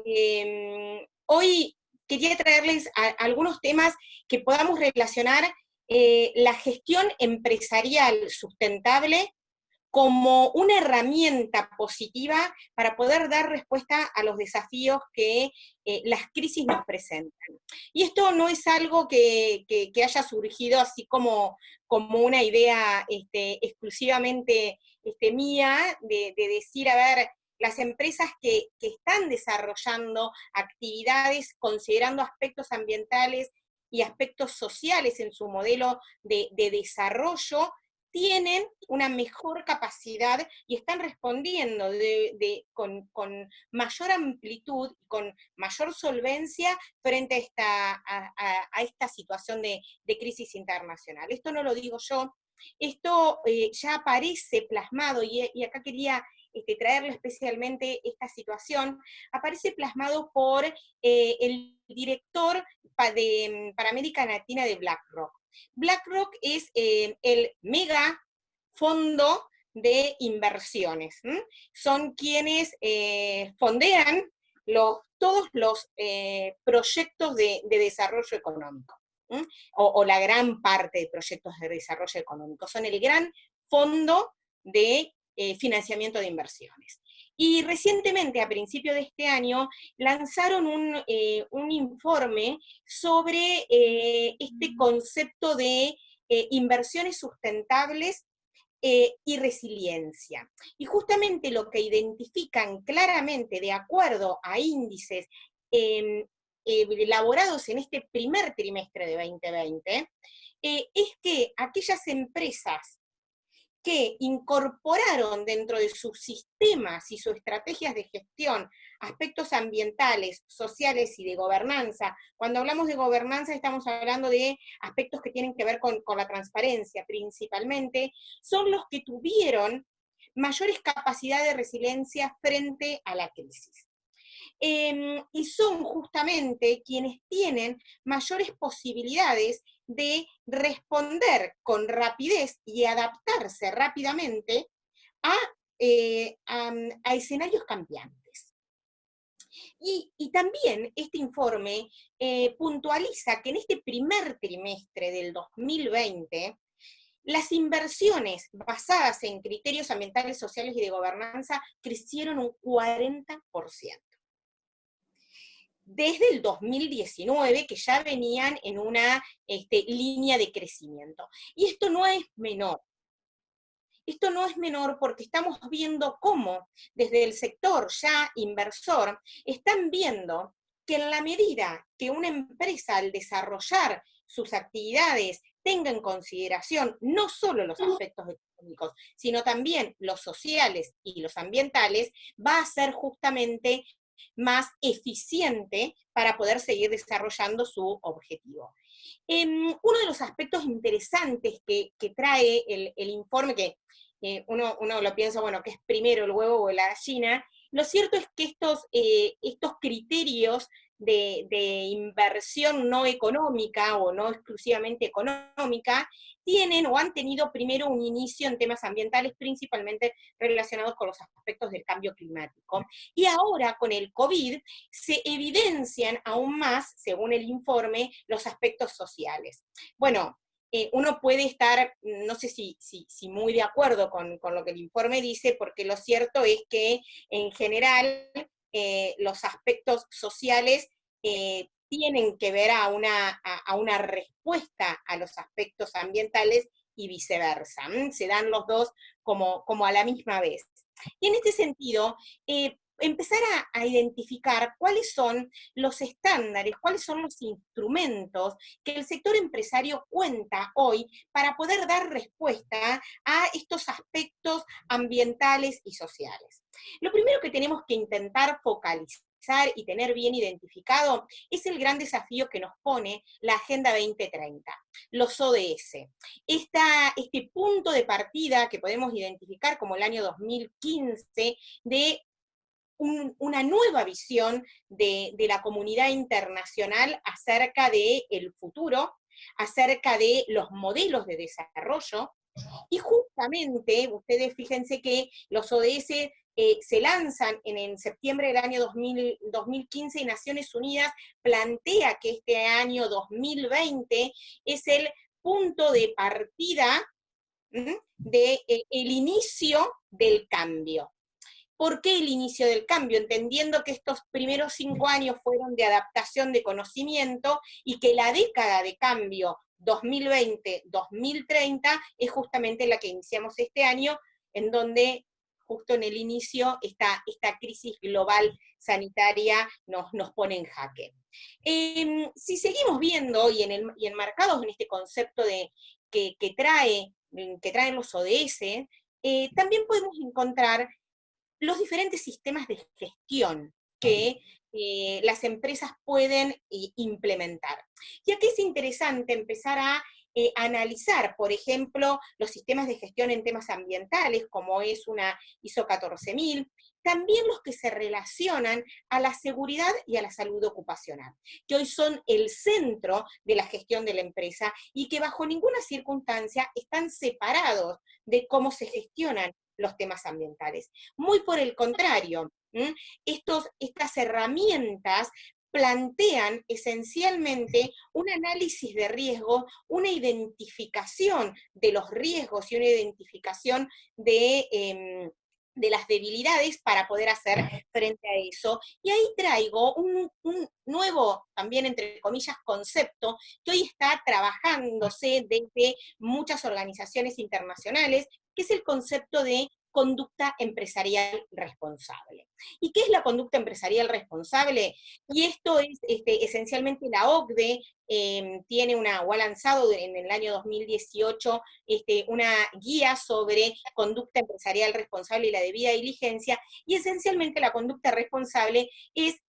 Hoy quería traerles algunos temas que podamos relacionar la gestión empresarial sustentable como una herramienta positiva para poder dar respuesta a los desafíos que las crisis nos presentan. Y esto no es algo que haya surgido así como una idea exclusivamente mía, de decir, a ver, las empresas que están desarrollando actividades considerando aspectos ambientales y aspectos sociales en su modelo de desarrollo, tienen una mejor capacidad y están respondiendo con mayor amplitud, con mayor solvencia frente a esta situación de crisis internacional. Esto no lo digo yo, esto ya aparece plasmado, y acá quería traerle especialmente esta situación, aparece plasmado por el director para América Latina de BlackRock. BlackRock es el mega fondo de inversiones. Son quienes fondean todos los proyectos de desarrollo económico, o la gran parte de proyectos de desarrollo económico. Son el gran fondo de financiamiento de inversiones. Y recientemente, a principios de este año, lanzaron un informe sobre este concepto de inversiones sustentables y resiliencia. Y justamente lo que identifican claramente, de acuerdo a índices elaborados en este primer trimestre de 2020, es que aquellas empresas que incorporaron dentro de sus sistemas y sus estrategias de gestión aspectos ambientales, sociales y de gobernanza. Cuando hablamos de gobernanza estamos hablando de aspectos que tienen que ver con la transparencia principalmente, son los que tuvieron mayores capacidades de resiliencia frente a la crisis. Y son justamente quienes tienen mayores posibilidades de responder con rapidez y adaptarse rápidamente a escenarios cambiantes. Y también este informe puntualiza que en este primer trimestre del 2020, las inversiones basadas en criterios ambientales, sociales y de gobernanza crecieron un 40%. Desde el 2019, que ya venían en una línea de crecimiento. Y esto no es menor. Esto no es menor porque estamos viendo cómo desde el sector ya inversor están viendo que en la medida que una empresa al desarrollar sus actividades tenga en consideración no solo los aspectos económicos, sino también los sociales y los ambientales, va a ser justamente más eficiente para poder seguir desarrollando su objetivo. Uno de los aspectos interesantes que trae el informe, que uno lo piensa, bueno, ¿qué es primero, el huevo o la gallina? Lo cierto es que estos criterios de inversión no económica o no exclusivamente económica tienen o han tenido primero un inicio en temas ambientales, principalmente relacionados con los aspectos del cambio climático. Y ahora, con el COVID, se evidencian aún más, según el informe, los aspectos sociales. Bueno, uno puede estar, no sé si muy de acuerdo con lo que el informe dice, porque lo cierto es que, en general, los aspectos sociales tienen que ver a una respuesta a los aspectos ambientales y viceversa. Se dan los dos como a la misma vez. Y en este sentido, empezar a identificar cuáles son los estándares, cuáles son los instrumentos que el sector empresario cuenta hoy para poder dar respuesta a estos aspectos ambientales y sociales. Lo primero que tenemos que intentar focalizar y tener bien identificado es el gran desafío que nos pone la Agenda 2030, los ODS. Este punto de partida que podemos identificar como el año 2015 de una nueva visión de la comunidad internacional acerca del futuro, acerca de los modelos de desarrollo, y justamente, ustedes fíjense que los ODS se lanzan en septiembre del año 2015 y Naciones Unidas plantea que este año 2020 es el punto de partida del inicio del cambio. ¿Por qué el inicio del cambio? Entendiendo que estos primeros 5 años fueron de adaptación de conocimiento y que la década de cambio 2020-2030 es justamente la que iniciamos este año, en donde justo en el inicio esta crisis global sanitaria nos pone en jaque. Si seguimos viendo y enmarcados en este concepto que traen los ODS, también podemos encontrar los diferentes sistemas de gestión que las empresas pueden implementar. Y aquí es interesante empezar a analizar, por ejemplo, los sistemas de gestión en temas ambientales, como es una ISO 14000, también los que se relacionan a la seguridad y a la salud ocupacional, que hoy son el centro de la gestión de la empresa y que bajo ninguna circunstancia están separados de cómo se gestionan los temas ambientales. Muy por el contrario, estas herramientas plantean esencialmente un análisis de riesgo, una identificación de los riesgos y una identificación de las debilidades para poder hacer frente a eso. Y ahí traigo un nuevo, también entre comillas, concepto que hoy está trabajándose desde muchas organizaciones internacionales, que es el concepto de conducta empresarial responsable. ¿Y qué es la conducta empresarial responsable? Y esto es esencialmente la OCDE tiene o ha lanzado en el año 2018 una guía sobre conducta empresarial responsable y la debida diligencia, y esencialmente la conducta responsable es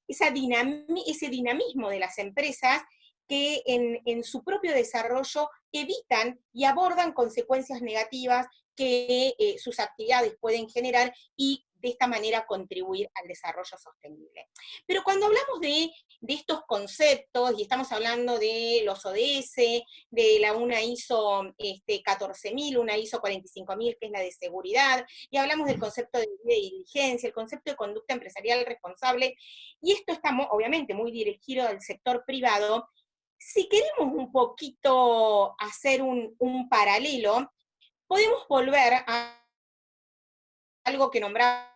ese dinamismo de las empresas que en su propio desarrollo evitan y abordan consecuencias negativas que sus actividades pueden generar y de esta manera contribuir al desarrollo sostenible. Pero cuando hablamos de estos conceptos, y estamos hablando de los ODS, de una ISO 14.000, una ISO 45.000, que es la de seguridad, y hablamos del concepto de diligencia, el concepto de conducta empresarial responsable, y esto está obviamente muy dirigido al sector privado. Si queremos un poquito hacer un paralelo, podemos volver a algo que nombraba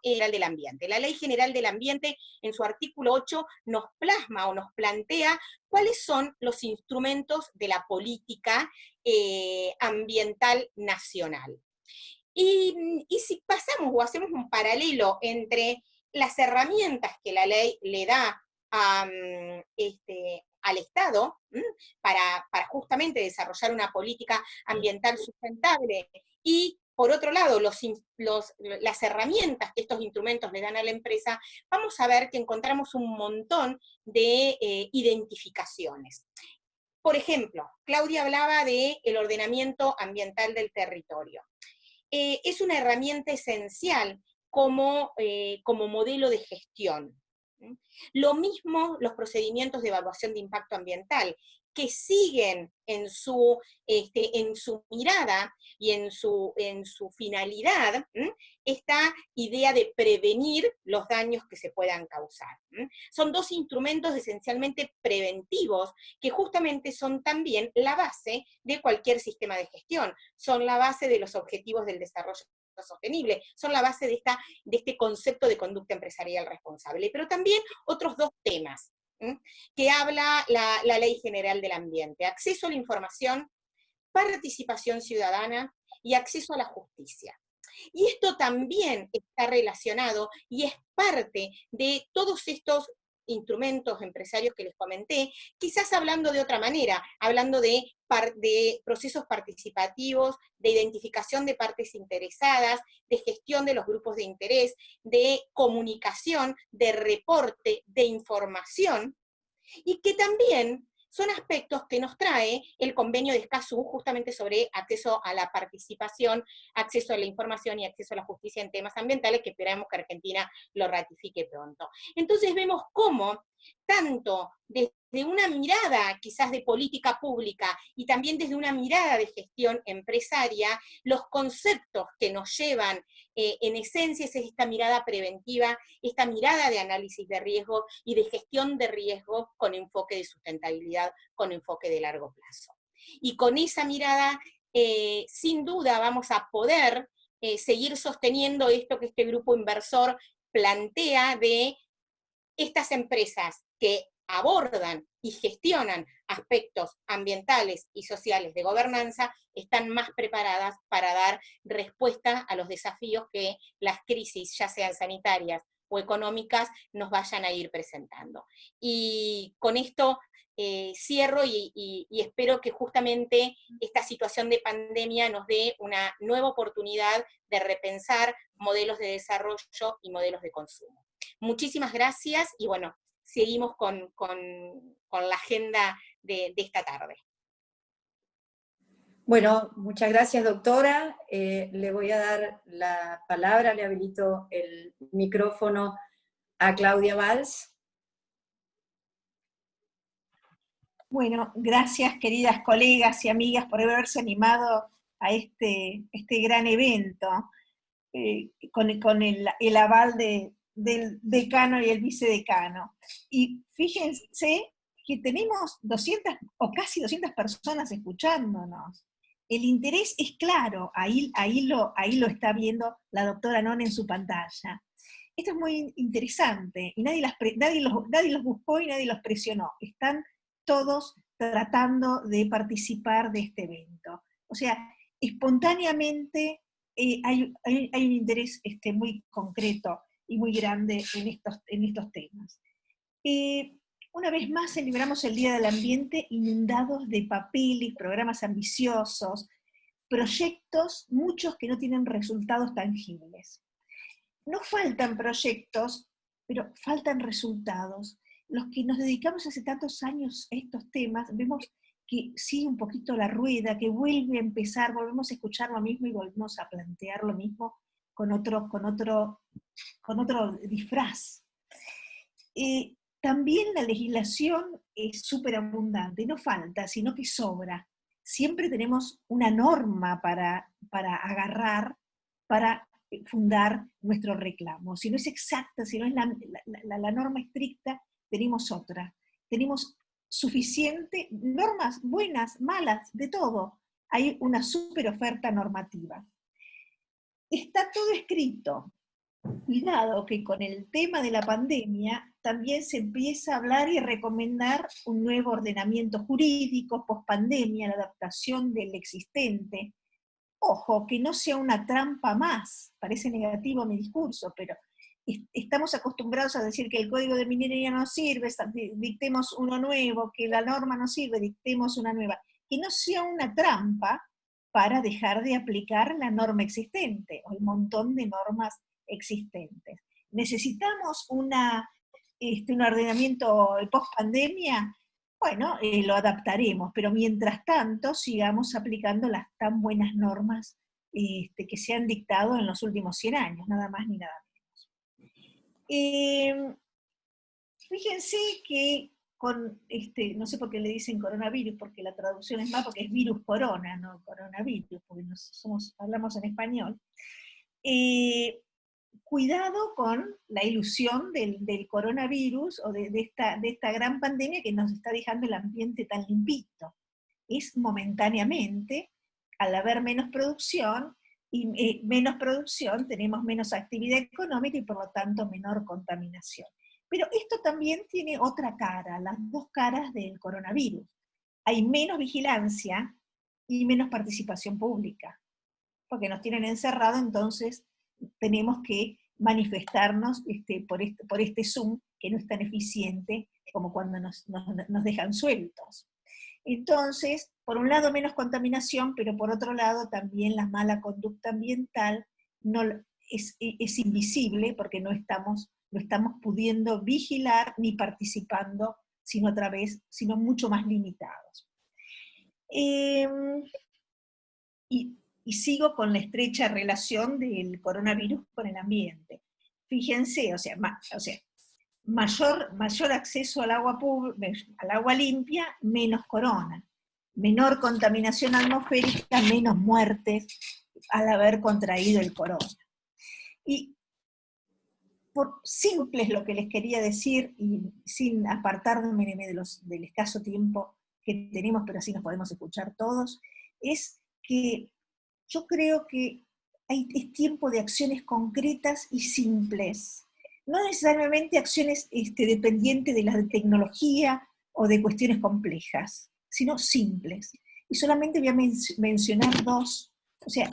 General del Ambiente. La Ley General del Ambiente, en su artículo 8, nos plasma o nos plantea cuáles son los instrumentos de la política ambiental nacional. Y si pasamos o hacemos un paralelo entre las herramientas que la ley le da al Estado para justamente desarrollar una política ambiental sustentable, y por otro lado, las herramientas que estos instrumentos le dan a la empresa, vamos a ver que encontramos un montón de identificaciones. Por ejemplo, Claudia hablaba del ordenamiento ambiental del territorio. Es una herramienta esencial como modelo de gestión. Lo mismo los procedimientos de evaluación de impacto ambiental, que siguen en su mirada y en su finalidad esta idea de prevenir los daños que se puedan causar. Son dos instrumentos esencialmente preventivos, que justamente son también la base de cualquier sistema de gestión, son la base de los objetivos del desarrollo sostenible, son la base de este concepto de conducta empresarial responsable. Pero también otros dos temas que habla la Ley General del Ambiente: acceso a la información, participación ciudadana y acceso a la justicia. Y esto también está relacionado y es parte de todos estos instrumentos empresarios que les comenté, quizás hablando de otra manera, hablando de procesos participativos, de identificación de partes interesadas, de gestión de los grupos de interés, de comunicación, de reporte, de información, y que también son aspectos que nos trae el convenio de Escazú, justamente sobre acceso a la participación, acceso a la información y acceso a la justicia en temas ambientales, que esperamos que Argentina lo ratifique pronto. Entonces vemos cómo, tanto desde una mirada quizás de política pública y también desde una mirada de gestión empresaria, los conceptos que nos llevan en esencia es esta mirada preventiva, esta mirada de análisis de riesgo y de gestión de riesgo con enfoque de sustentabilidad, con enfoque de largo plazo. Y con esa mirada, sin duda vamos a poder seguir sosteniendo esto que este grupo inversor plantea de estas empresas que abordan y gestionan aspectos ambientales y sociales de gobernanza, están más preparadas para dar respuesta a los desafíos que las crisis, ya sean sanitarias o económicas, nos vayan a ir presentando. Y con esto cierro y espero que justamente esta situación de pandemia nos dé una nueva oportunidad de repensar modelos de desarrollo y modelos de consumo. Muchísimas gracias y bueno, seguimos con la agenda de esta tarde. Bueno, muchas gracias, doctora. Le voy a dar la palabra, le habilito el micrófono a Claudia Valls. Bueno, gracias queridas colegas y amigas por haberse animado a este gran evento, con el aval del decano y el vicedecano. Y fíjense que tenemos 200 o casi 200 personas escuchándonos. El interés es claro, ahí lo está viendo la doctora Non en su pantalla. Esto es muy interesante, y nadie los buscó y nadie los presionó. Están todos tratando de participar de este evento. O sea, espontáneamente hay un interés muy concreto y muy grande en estos temas. Una vez más celebramos el Día del Ambiente inundados de papeles, programas ambiciosos, proyectos, muchos que no tienen resultados tangibles. No faltan proyectos, pero faltan resultados. Los que nos dedicamos hace tantos años a estos temas, vemos que sigue un poquito la rueda, que vuelve a empezar, volvemos a escuchar lo mismo y volvemos a plantear lo mismo con otro disfraz. También la legislación es súper abundante, no falta, sino que sobra. Siempre tenemos una norma para agarrar, para fundar nuestro reclamo. Si no es exacta, si no es la norma estricta, tenemos otra. Tenemos suficiente, normas buenas, malas, de todo. Hay una súper oferta normativa. Está todo escrito. Cuidado que con el tema de la pandemia también se empieza a hablar y a recomendar un nuevo ordenamiento jurídico post-pandemia, la adaptación del existente. Ojo, que no sea una trampa más, parece negativo mi discurso, pero estamos acostumbrados a decir que el código de minería no sirve, dictemos uno nuevo, que la norma no sirve, dictemos una nueva. Que no sea una trampa para dejar de aplicar la norma existente, o el montón de normas existentes. ¿Necesitamos un ordenamiento post-pandemia? Bueno, lo adaptaremos, pero mientras tanto sigamos aplicando las tan buenas normas que se han dictado en los últimos 100 años, nada más ni nada menos. Fíjense que con, no sé por qué le dicen coronavirus, porque la traducción es más, porque es virus corona, no coronavirus, porque hablamos en español. Cuidado con la ilusión del coronavirus o de esta gran pandemia que nos está dejando el ambiente tan limpito. Es momentáneamente, al haber menos producción, y menos producción tenemos menos actividad económica y por lo tanto menor contaminación. Pero esto también tiene otra cara, las dos caras del coronavirus. Hay menos vigilancia y menos participación pública, porque nos tienen encerrados, entonces tenemos que manifestarnos por este Zoom, que no es tan eficiente como cuando nos dejan sueltos. Entonces, por un lado menos contaminación, pero por otro lado también la mala conducta ambiental es invisible, porque no estamos pudiendo vigilar ni participando, sino mucho más limitados. Y sigo con la estrecha relación del coronavirus con el ambiente. Fíjense, mayor acceso al agua limpia, menos corona. Menor contaminación atmosférica, menos muertes al haber contraído el corona. Y por simple es lo que les quería decir, y sin apartarme del escaso tiempo que tenemos, pero así nos podemos escuchar todos, es que yo creo que es tiempo de acciones concretas y simples. No necesariamente acciones dependientes de la tecnología o de cuestiones complejas, sino simples. Y solamente voy a mencionar dos. O sea,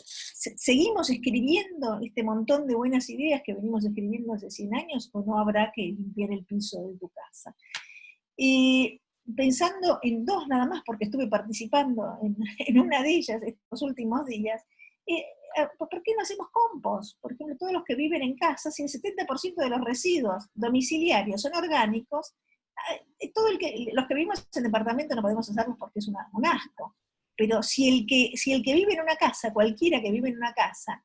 ¿seguimos escribiendo este montón de buenas ideas que venimos escribiendo hace 100 años o no habrá que limpiar el piso de tu casa? Pensando en dos nada más, porque estuve participando en una de ellas estos últimos días, ¿por qué no hacemos compost? Por ejemplo, todos los que viven en casa, si el 70% de los residuos domiciliarios son orgánicos, los que vivimos en departamento no podemos hacerlo porque es un asco. Pero si el que vive en una casa, cualquiera que vive en una casa,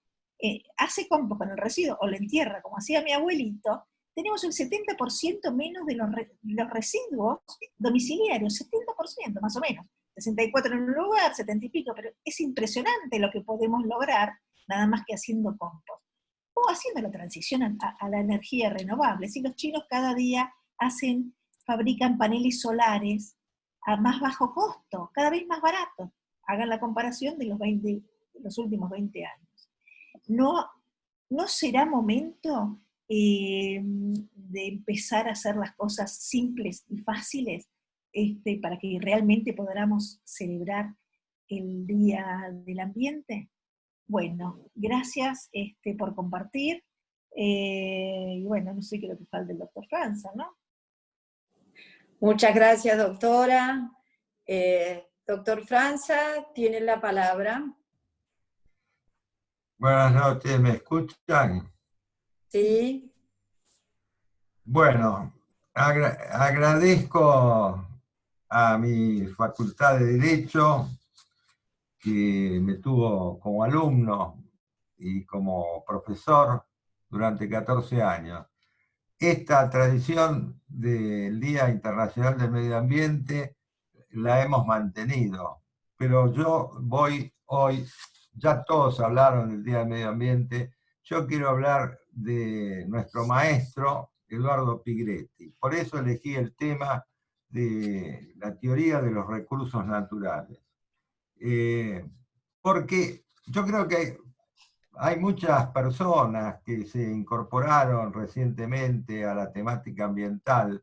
hace compost con el residuo o lo entierra, como hacía mi abuelito, tenemos el 70% menos de los residuos domiciliarios, 70% más o menos. 64 en un lugar, 70 y pico, pero es impresionante lo que podemos lograr nada más que haciendo compost. O haciendo la transición a la energía renovable. Si los chinos cada día fabrican paneles solares a más bajo costo, cada vez más barato. Hagan la comparación de los últimos 20 años. ¿No será momento de empezar a hacer las cosas simples y fáciles para que realmente podamos celebrar el Día del Ambiente? Bueno, gracias por compartir. Y bueno, no sé, creo que falta el doctor Franza, ¿no? Muchas gracias, doctora. Doctor Franza, tiene la palabra. Buenas noches, ¿me escuchan? Sí. Bueno, agradezco a mi Facultad de Derecho, que me tuvo como alumno y como profesor durante 14 años. Esta tradición del Día Internacional del Medio Ambiente la hemos mantenido, pero yo voy hoy, ya todos hablaron del Día del Medio Ambiente, yo quiero hablar de nuestro maestro Eduardo Pigretti. Por eso elegí el tema de la teoría de los recursos naturales. Porque yo creo que hay muchas personas que se incorporaron recientemente a la temática ambiental,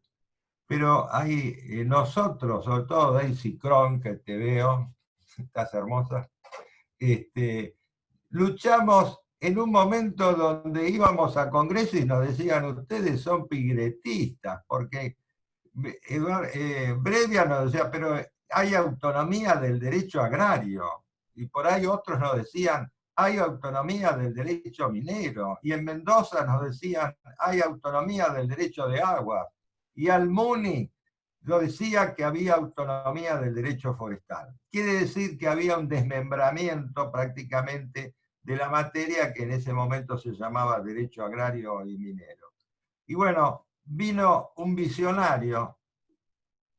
pero hay nosotros, sobre todo Daisy Cron, que te veo, estás hermosa, luchamos en un momento donde íbamos a congreso y nos decían, ustedes son pigretistas, porque Brevia nos decía, pero hay autonomía del derecho agrario, y por ahí otros nos decían, hay autonomía del derecho minero, y en Mendoza nos decían, hay autonomía del derecho de agua, y Almuni nos decía que había autonomía del derecho forestal. Quiere decir que había un desmembramiento prácticamente de la materia que en ese momento se llamaba derecho agrario y minero. Y bueno, vino un visionario,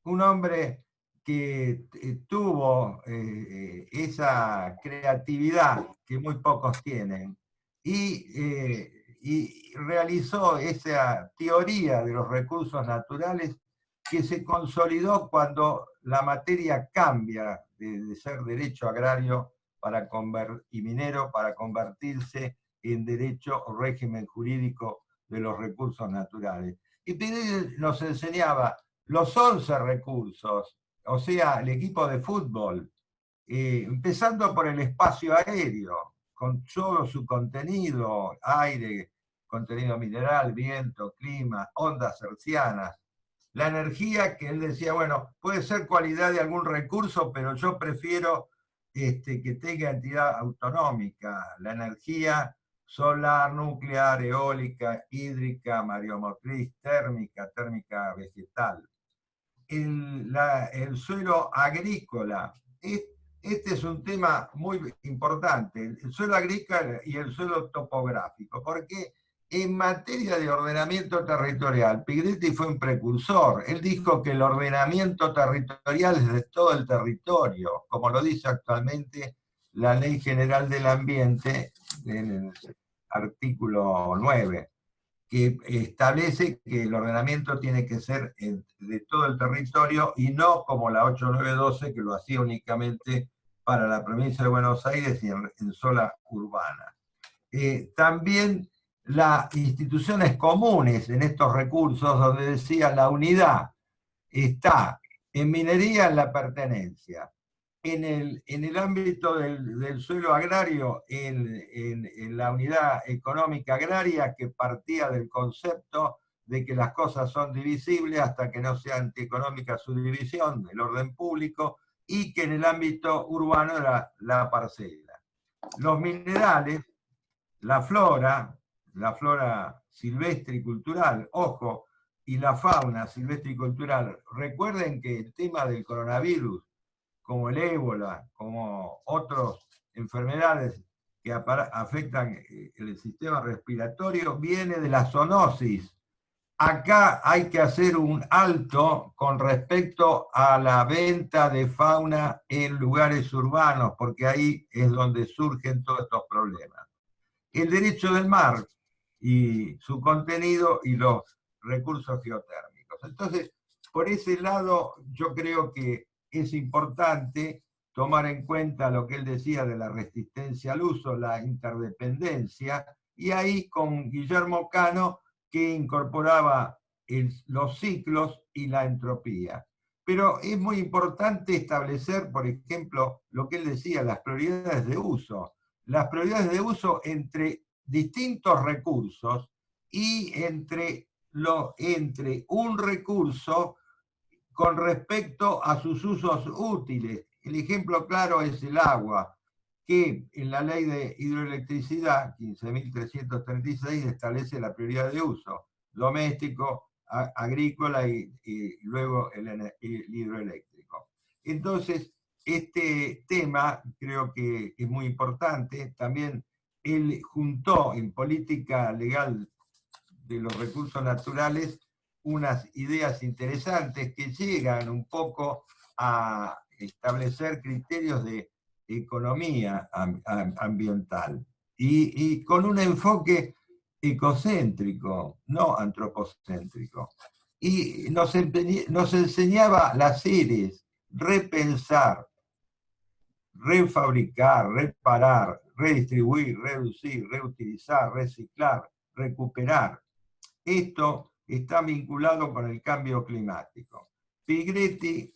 un hombre que tuvo esa creatividad que muy pocos tienen y realizó esa teoría de los recursos naturales que se consolidó cuando la materia cambia de ser derecho agrario y minero para convertirse en derecho o régimen jurídico de los recursos naturales. Y Pigretti nos enseñaba los 11 recursos, o sea, el equipo de fútbol, empezando por el espacio aéreo, con todo su contenido, aire, contenido mineral, viento, clima, ondas hertzianas, la energía que él decía, bueno, puede ser cualidad de algún recurso, pero yo prefiero que tenga entidad autonómica, la energía solar, nuclear, eólica, hídrica, mareomotriz, térmica vegetal. El suelo agrícola, este es un tema muy importante, el suelo agrícola y el suelo topográfico, porque en materia de ordenamiento territorial, Pigretti fue un precursor. Él dijo que el ordenamiento territorial es de todo el territorio, como lo dice actualmente la Ley General del Ambiente en el artículo 9, que establece que el ordenamiento tiene que ser de todo el territorio y no como la 8912 que lo hacía únicamente para la provincia de Buenos Aires y en zona urbana. También las instituciones comunes en estos recursos, donde decía la unidad está en minería en la pertenencia, en el ámbito del suelo agrario, en la unidad económica agraria que partía del concepto de que las cosas son divisibles hasta que no sea antieconómica su división del orden público, y que en el ámbito urbano era la parcela. Los minerales, la flora silvestre y cultural, ojo, y la fauna silvestre y cultural. Recuerden que el tema del coronavirus, como el ébola, como otras enfermedades que afectan el sistema respiratorio, viene de la zoonosis. Acá hay que hacer un alto con respecto a la venta de fauna en lugares urbanos, porque ahí es donde surgen todos estos problemas. El derecho del mar y su contenido y los recursos geotérmicos. Entonces, por ese lado, yo creo que es importante tomar en cuenta lo que él decía de la resistencia al uso, la interdependencia, y ahí con Guillermo Cano, que incorporaba los ciclos y la entropía. pero es muy importante establecer, por ejemplo, lo que él decía, las prioridades de uso. Las prioridades de uso entre distintos recursos y entre un recurso con respecto a sus usos útiles. El ejemplo claro es el agua, que en la ley de hidroelectricidad, 15.336, establece la prioridad de uso, doméstico, agrícola y luego el hidroeléctrico. Entonces, este tema creo que es muy importante. También él juntó en política legal de los recursos naturales unas ideas interesantes que llegan un poco a establecer criterios de economía ambiental y con un enfoque ecocéntrico, no antropocéntrico. Y nos enseñaba las series, repensar, refabricar, reparar, redistribuir, reducir, reutilizar, reciclar, recuperar. Esto está vinculado con el cambio climático. Piglietti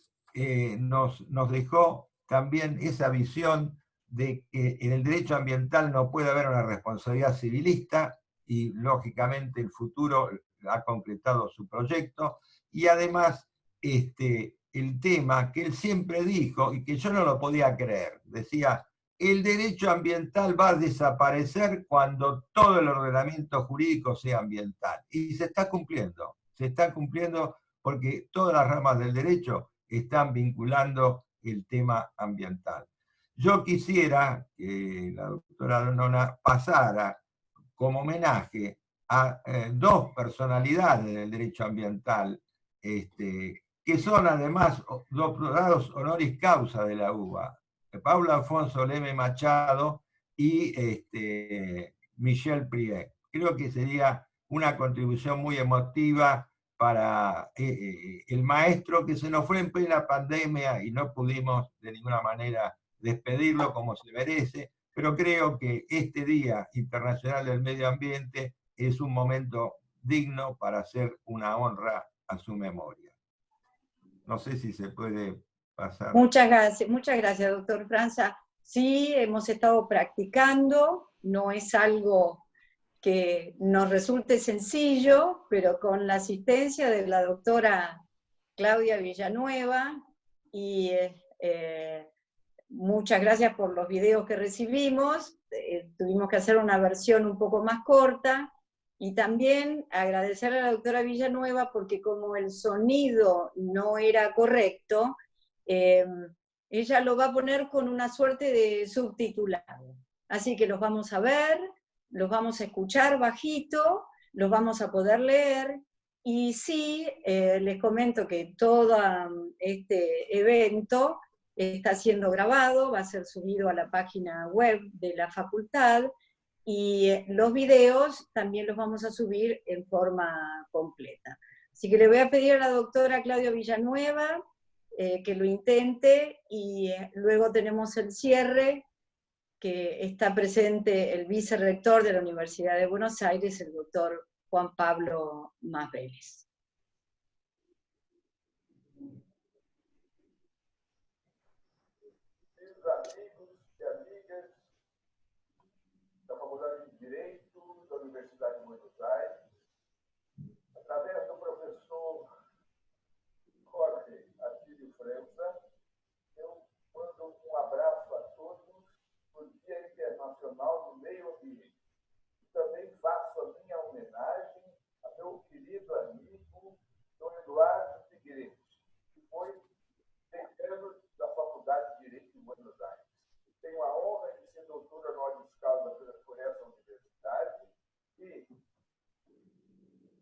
nos dejó también esa visión de que en el derecho ambiental no puede haber una responsabilidad civilista, y lógicamente el futuro ha concretado su proyecto, y además el tema que él siempre dijo, y que yo no lo podía creer, decía, el derecho ambiental va a desaparecer cuando todo el ordenamiento jurídico sea ambiental. Y se está cumpliendo porque todas las ramas del derecho están vinculando el tema ambiental. Yo quisiera que la doctora Nona pasara como homenaje a dos personalidades del derecho ambiental, que son además doctorados honoris causa de la UBA, Paulo Alfonso Leme Machado y Michel Priet. Creo que sería una contribución muy emotiva para el maestro que se nos fue en plena pandemia y no pudimos de ninguna manera despedirlo como se merece, pero creo que este Día Internacional del Medio Ambiente es un momento digno para hacer una honra a su memoria. No sé si se puede pasar. Muchas gracias, doctor Franza. Sí, hemos estado practicando, no es algo que nos resulte sencillo, pero con la asistencia de la doctora Claudia Villanueva, y muchas gracias por los videos que recibimos, tuvimos que hacer una versión un poco más corta, y también agradecer a la doctora Villanueva porque como el sonido no era correcto, ella lo va a poner con una suerte de subtitulado. Así que los vamos a ver, los vamos a escuchar bajito, los vamos a poder leer, y sí, les comento que todo este evento está siendo grabado, va a ser subido a la página web de la facultad, y los videos también los vamos a subir en forma completa. Así que le voy a pedir a la doctora Claudia Villanueva que lo intente, y luego tenemos el cierre, que está presente el vicerrector de la Universidad de Buenos Aires, el doctor Juan Pablo Mas Vélez. Direito da Universidade de Buenos Aires, através do professor Jorge Atílio França, eu mando um abraço a todos no Dia Internacional do Meio Ambiente. Também faço a minha homenagem a meu querido amigo Dom Eduardo Figueiredo, que foi decano da Faculdade de Direito de Buenos Aires. Tenho a honra de ser doutor honoris causa por essa universidade e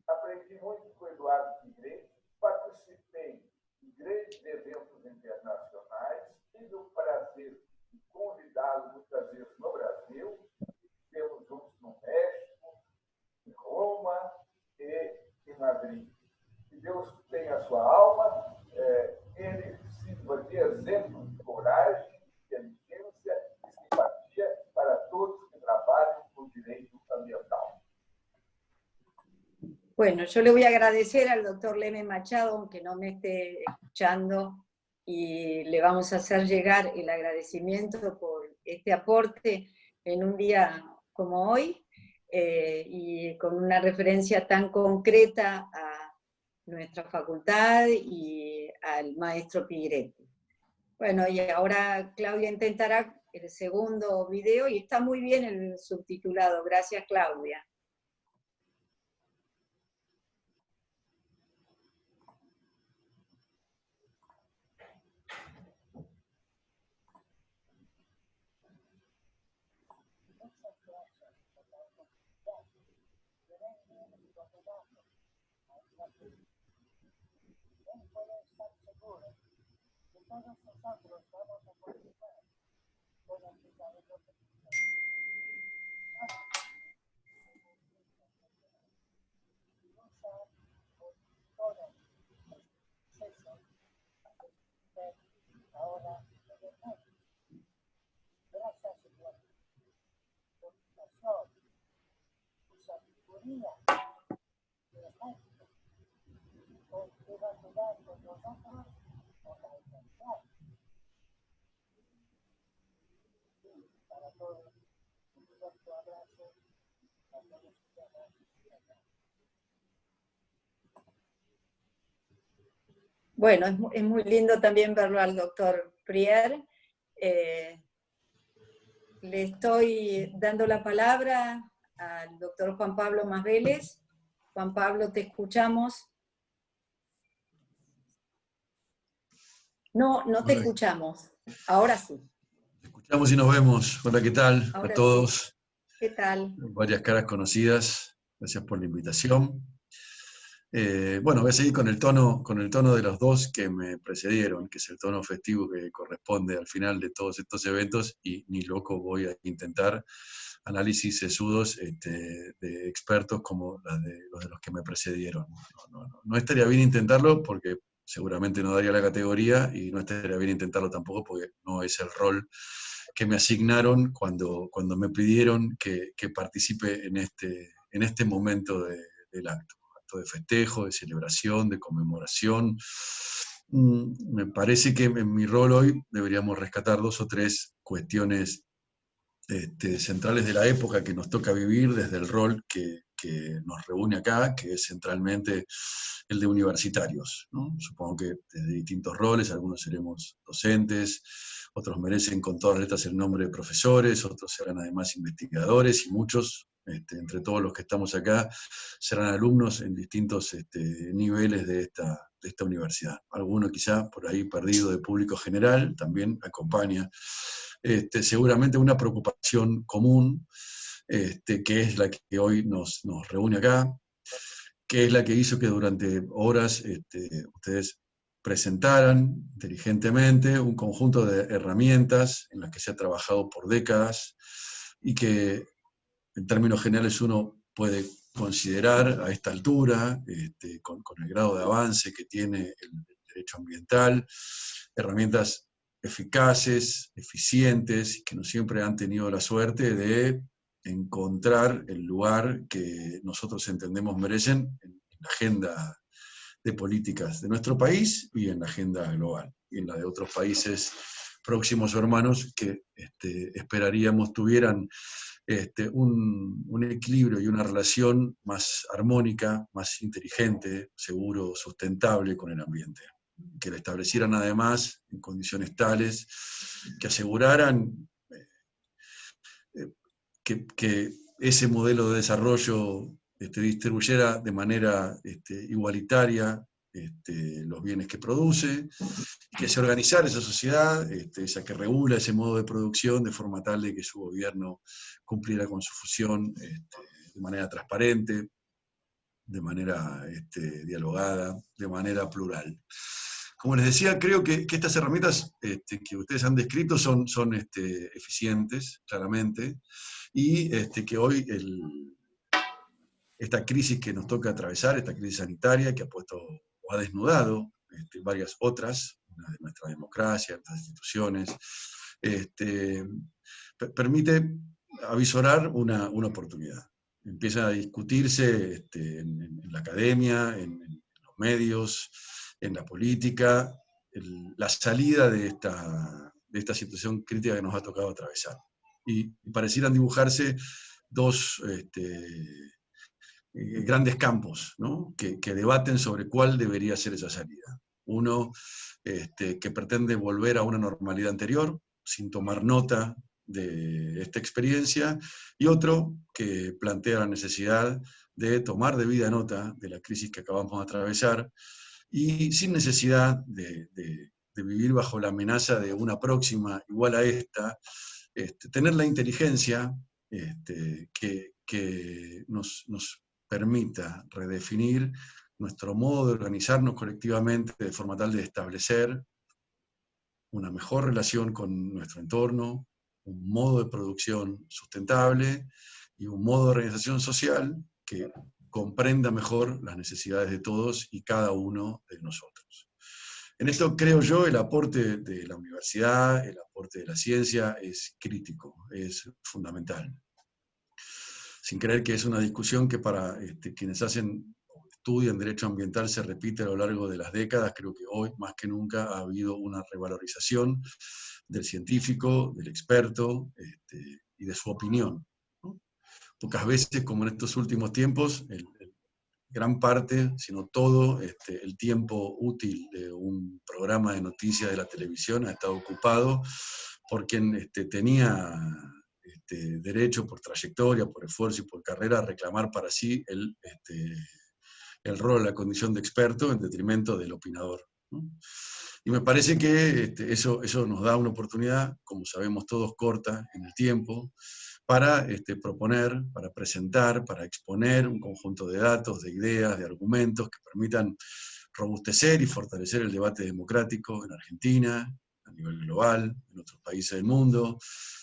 aprendi muito com o Eduardo Figueiredo, participei de grandes eventos internacionais, tive o prazer de convidá-lo muitas vezes no Brasil, estivemos juntos no México, em Roma e em Madrid. Que Deus tenha a sua alma, ele sirva de exemplo de coragem, inteligência e simpatia para todos que trabalham con derecho ambiental. Bueno, yo le voy a agradecer al doctor Leme Machado, aunque no me esté escuchando, escuchando y le vamos a hacer llegar el agradecimiento por este aporte en un día como hoy y con una referencia tan concreta a nuestra facultad y al maestro Pigretti. Bueno, y ahora Claudia intentará el segundo video y está muy bien el subtitulado. Gracias, Claudia. Todos nosotros vamos a continuar con la ahora gracias Señor por tu pasión, tu sabiduría, tu ejemplo, porque va a quedar con nosotros por la eternidad. Para todos, un fuerte abrazo a todos ustedes. Bueno, es muy lindo también verlo al doctor Prier. Le estoy dando la palabra al doctor Juan Pablo Masvélez. Juan Pablo, te escuchamos. No, no te escuchamos. Ahora sí. Escuchamos y nos vemos. Hola, ¿qué tal? Ahora a todos. Sí. ¿Qué tal? Varias caras conocidas. Gracias por la invitación. Bueno, voy a seguir con el tono de los dos que me precedieron, que es el tono festivo que corresponde al final de todos estos eventos, y ni loco voy a intentar análisis sesudos de expertos como los de los que me precedieron. No estaría bien intentarlo porque seguramente no daría la categoría, y no estaría bien intentarlo tampoco porque no es el rol que me asignaron cuando me pidieron que participe en este momento del acto de festejo, de celebración, de conmemoración. Me parece que en mi rol hoy deberíamos rescatar 2 o 3 cuestiones centrales de la época que nos toca vivir desde el rol que nos reúne acá, que es centralmente el de universitarios, ¿no? Supongo que desde distintos roles, algunos seremos docentes, otros merecen con todas letras el nombre de profesores, otros serán además investigadores, y muchos, entre todos los que estamos acá, serán alumnos en distintos niveles de esta universidad. Alguno quizá por ahí perdido de público general también acompaña seguramente una preocupación común, que es la que hoy nos reúne acá, que es la que hizo que durante horas ustedes presentaran inteligentemente un conjunto de herramientas en las que se ha trabajado por décadas y que en términos generales uno puede considerar a esta altura, con el grado de avance que tiene el derecho ambiental, herramientas eficaces, eficientes, y que no siempre han tenido la suerte de encontrar el lugar que nosotros entendemos merecen en la agenda de políticas de nuestro país y en la agenda global, y en la de otros países próximos o hermanos que esperaríamos tuvieran un equilibrio y una relación más armónica, más inteligente, seguro, sustentable con el ambiente. Que la establecieran además en condiciones tales que aseguraran que ese modelo de desarrollo distribuyera de manera igualitaria los bienes que produce, y que se organizara esa sociedad, esa que regula ese modo de producción, de forma tal de que su gobierno cumpliera con su función de manera transparente, de manera dialogada, de manera plural. Como les decía, creo que estas herramientas que ustedes han descrito son eficientes, claramente, y que hoy esta crisis que nos toca atravesar, esta crisis sanitaria que ha puesto o ha desnudado varias otras, una de nuestra democracia, nuestras instituciones, permite avisorar una oportunidad. Empieza a discutirse en la academia, en los medios, en la política, la salida de esta situación crítica que nos ha tocado atravesar. Y parecieran dibujarse dos grandes campos, ¿no? que debaten sobre cuál debería ser esa salida. Uno que pretende volver a una normalidad anterior, sin tomar nota de esta experiencia, y otro que plantea la necesidad de tomar debida nota de la crisis que acabamos de atravesar, y sin necesidad de vivir bajo la amenaza de una próxima igual a esta, tener la inteligencia que nos permita redefinir nuestro modo de organizarnos colectivamente de forma tal de establecer una mejor relación con nuestro entorno, un modo de producción sustentable y un modo de organización social que comprenda mejor las necesidades de todos y cada uno de nosotros. En esto creo yo el aporte de la universidad, el aporte de la ciencia es crítico, es fundamental. Sin creer que es una discusión que para quienes estudian derecho ambiental se repite a lo largo de las décadas, creo que hoy más que nunca ha habido una revalorización del científico, del experto y de su opinión, ¿no? Pocas veces, como en estos últimos tiempos, gran parte, sino todo, el tiempo útil de un programa de noticias de la televisión ha estado ocupado por quien tenía derecho por trayectoria, por esfuerzo y por carrera a reclamar para sí el rol, la condición de experto en detrimento del opinador, ¿no? Y me parece que eso nos da una oportunidad, como sabemos todos, corta en el tiempo, para proponer, para presentar, para exponer un conjunto de datos, de ideas, de argumentos que permitan robustecer y fortalecer el debate democrático en Argentina, a nivel global, en otros países del mundo,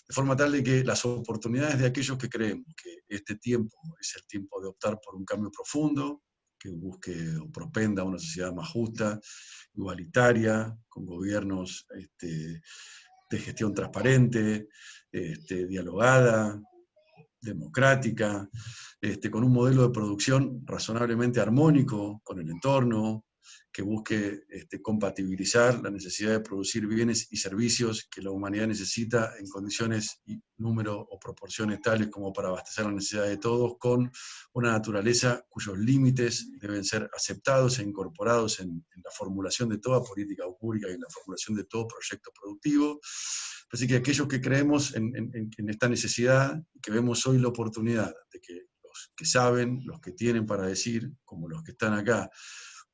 de forma tal de que las oportunidades de aquellos que creemos que este tiempo es el tiempo de optar por un cambio profundo, que busque o propenda una sociedad más justa, igualitaria, con gobiernos de gestión transparente, dialogada, democrática, con un modelo de producción razonablemente armónico con el entorno, que busque compatibilizar la necesidad de producir bienes y servicios que la humanidad necesita en condiciones y número o proporciones tales como para abastecer la necesidad de todos, con una naturaleza cuyos límites deben ser aceptados e incorporados en la formulación de toda política pública y en la formulación de todo proyecto productivo. Así que aquellos que creemos en esta necesidad, que vemos hoy la oportunidad de que los que saben, los que tienen para decir, como los que están acá,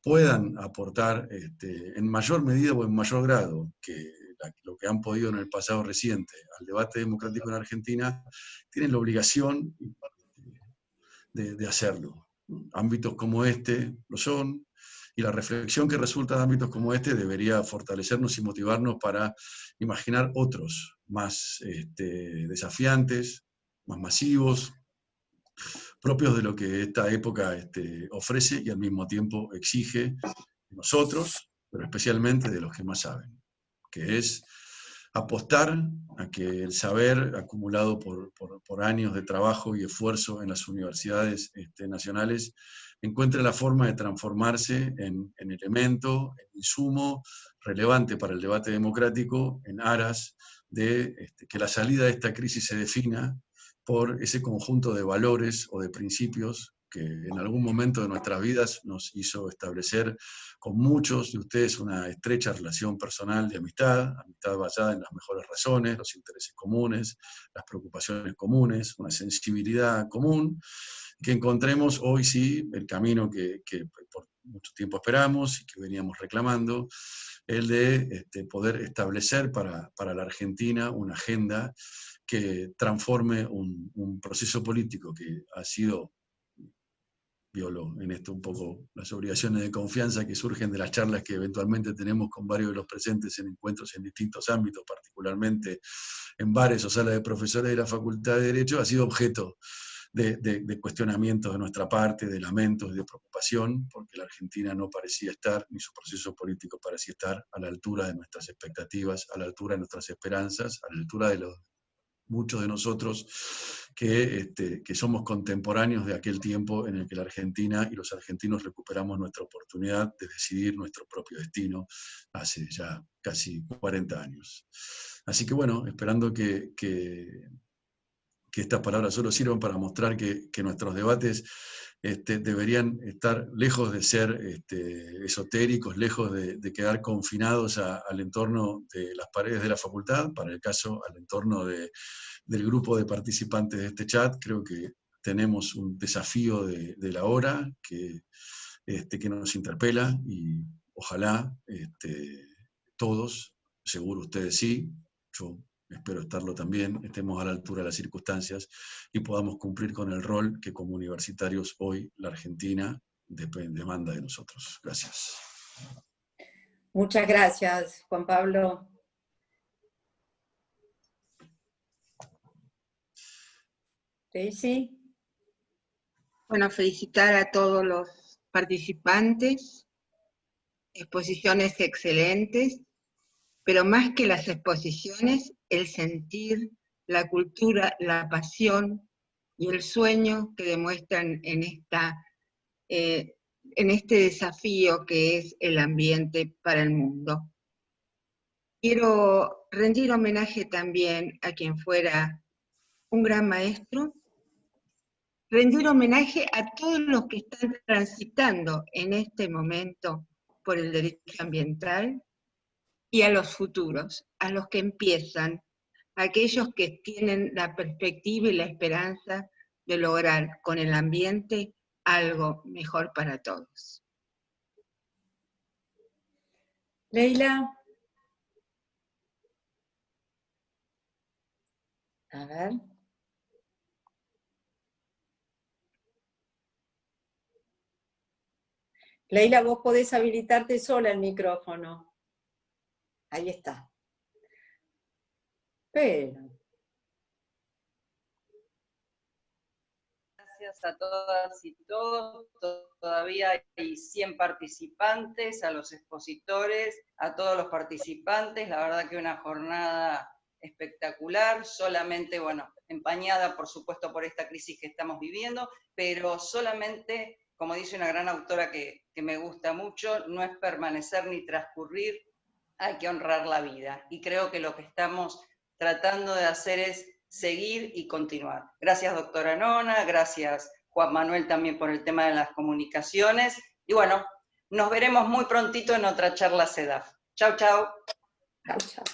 puedan aportar en mayor medida o en mayor grado que lo que han podido en el pasado reciente al debate democrático en Argentina, tienen la obligación de hacerlo. Ámbitos como este lo son, y la reflexión que resulta de ámbitos como este debería fortalecernos y motivarnos para imaginar otros más desafiantes, más masivos, propios de lo que esta época ofrece y al mismo tiempo exige de nosotros, pero especialmente de los que más saben, que es apostar a que el saber acumulado por años de trabajo y esfuerzo en las universidades nacionales encuentre la forma de transformarse en elemento, en insumo relevante para el debate democrático en aras de que la salida de esta crisis se defina por ese conjunto de valores o de principios que en algún momento de nuestras vidas nos hizo establecer con muchos de ustedes una estrecha relación personal de amistad basada en las mejores razones, los intereses comunes, las preocupaciones comunes, una sensibilidad común, que encontremos hoy sí el camino que por mucho tiempo esperamos y que veníamos reclamando, el de poder establecer para la Argentina una agenda que transforme un proceso político que ha sido, violo en esto un poco las obligaciones de confianza que surgen de las charlas que eventualmente tenemos con varios de los presentes en encuentros en distintos ámbitos, particularmente en bares o salas de profesores de la Facultad de Derecho, ha sido objeto de cuestionamientos de nuestra parte, de lamentos y de preocupación, porque la Argentina no parecía estar, ni su proceso político parecía estar a la altura de nuestras expectativas, a la altura de nuestras esperanzas, a la altura de muchos de nosotros que somos contemporáneos de aquel tiempo en el que la Argentina y los argentinos recuperamos nuestra oportunidad de decidir nuestro propio destino hace ya casi 40 años. Así que bueno, esperando que estas palabras solo sirvan para mostrar que nuestros debates deberían estar lejos de ser esotéricos, lejos de quedar confinados al entorno de las paredes de la facultad, para el caso al entorno del grupo de participantes de este chat. Creo que tenemos un desafío de la hora que nos interpela, y ojalá todos, seguro ustedes sí, yo espero estarlo también, estemos a la altura de las circunstancias y podamos cumplir con el rol que como universitarios hoy la Argentina demanda de nosotros. Gracias. Muchas gracias, Juan Pablo. Daisy. Bueno, felicitar a todos los participantes, exposiciones excelentes, pero más que las exposiciones, el sentir, la cultura, la pasión y el sueño que demuestran en este desafío que es el ambiente para el mundo. Quiero rendir homenaje también a quien fuera un gran maestro, rendir homenaje a todos los que están transitando en este momento por el derecho ambiental, y a los futuros, a los que empiezan, a aquellos que tienen la perspectiva y la esperanza de lograr con el ambiente algo mejor para todos. Leila. A ver. Leila, vos podés habilitarte sola el micrófono. Ahí está. Pero. Gracias a todas y todos. Todavía hay 100 participantes, a los expositores, a todos los participantes. La verdad que una jornada espectacular, solamente, bueno, empañada por supuesto por esta crisis que estamos viviendo, pero solamente, como dice una gran autora que me gusta mucho, no es permanecer ni transcurrir, hay que honrar la vida. Y creo que lo que estamos tratando de hacer es seguir y continuar. Gracias, doctora Nona, gracias, Juan Manuel, también por el tema de las comunicaciones. Y bueno, nos veremos muy prontito en otra charla CEDAF. Chau, chau. Chau, chau.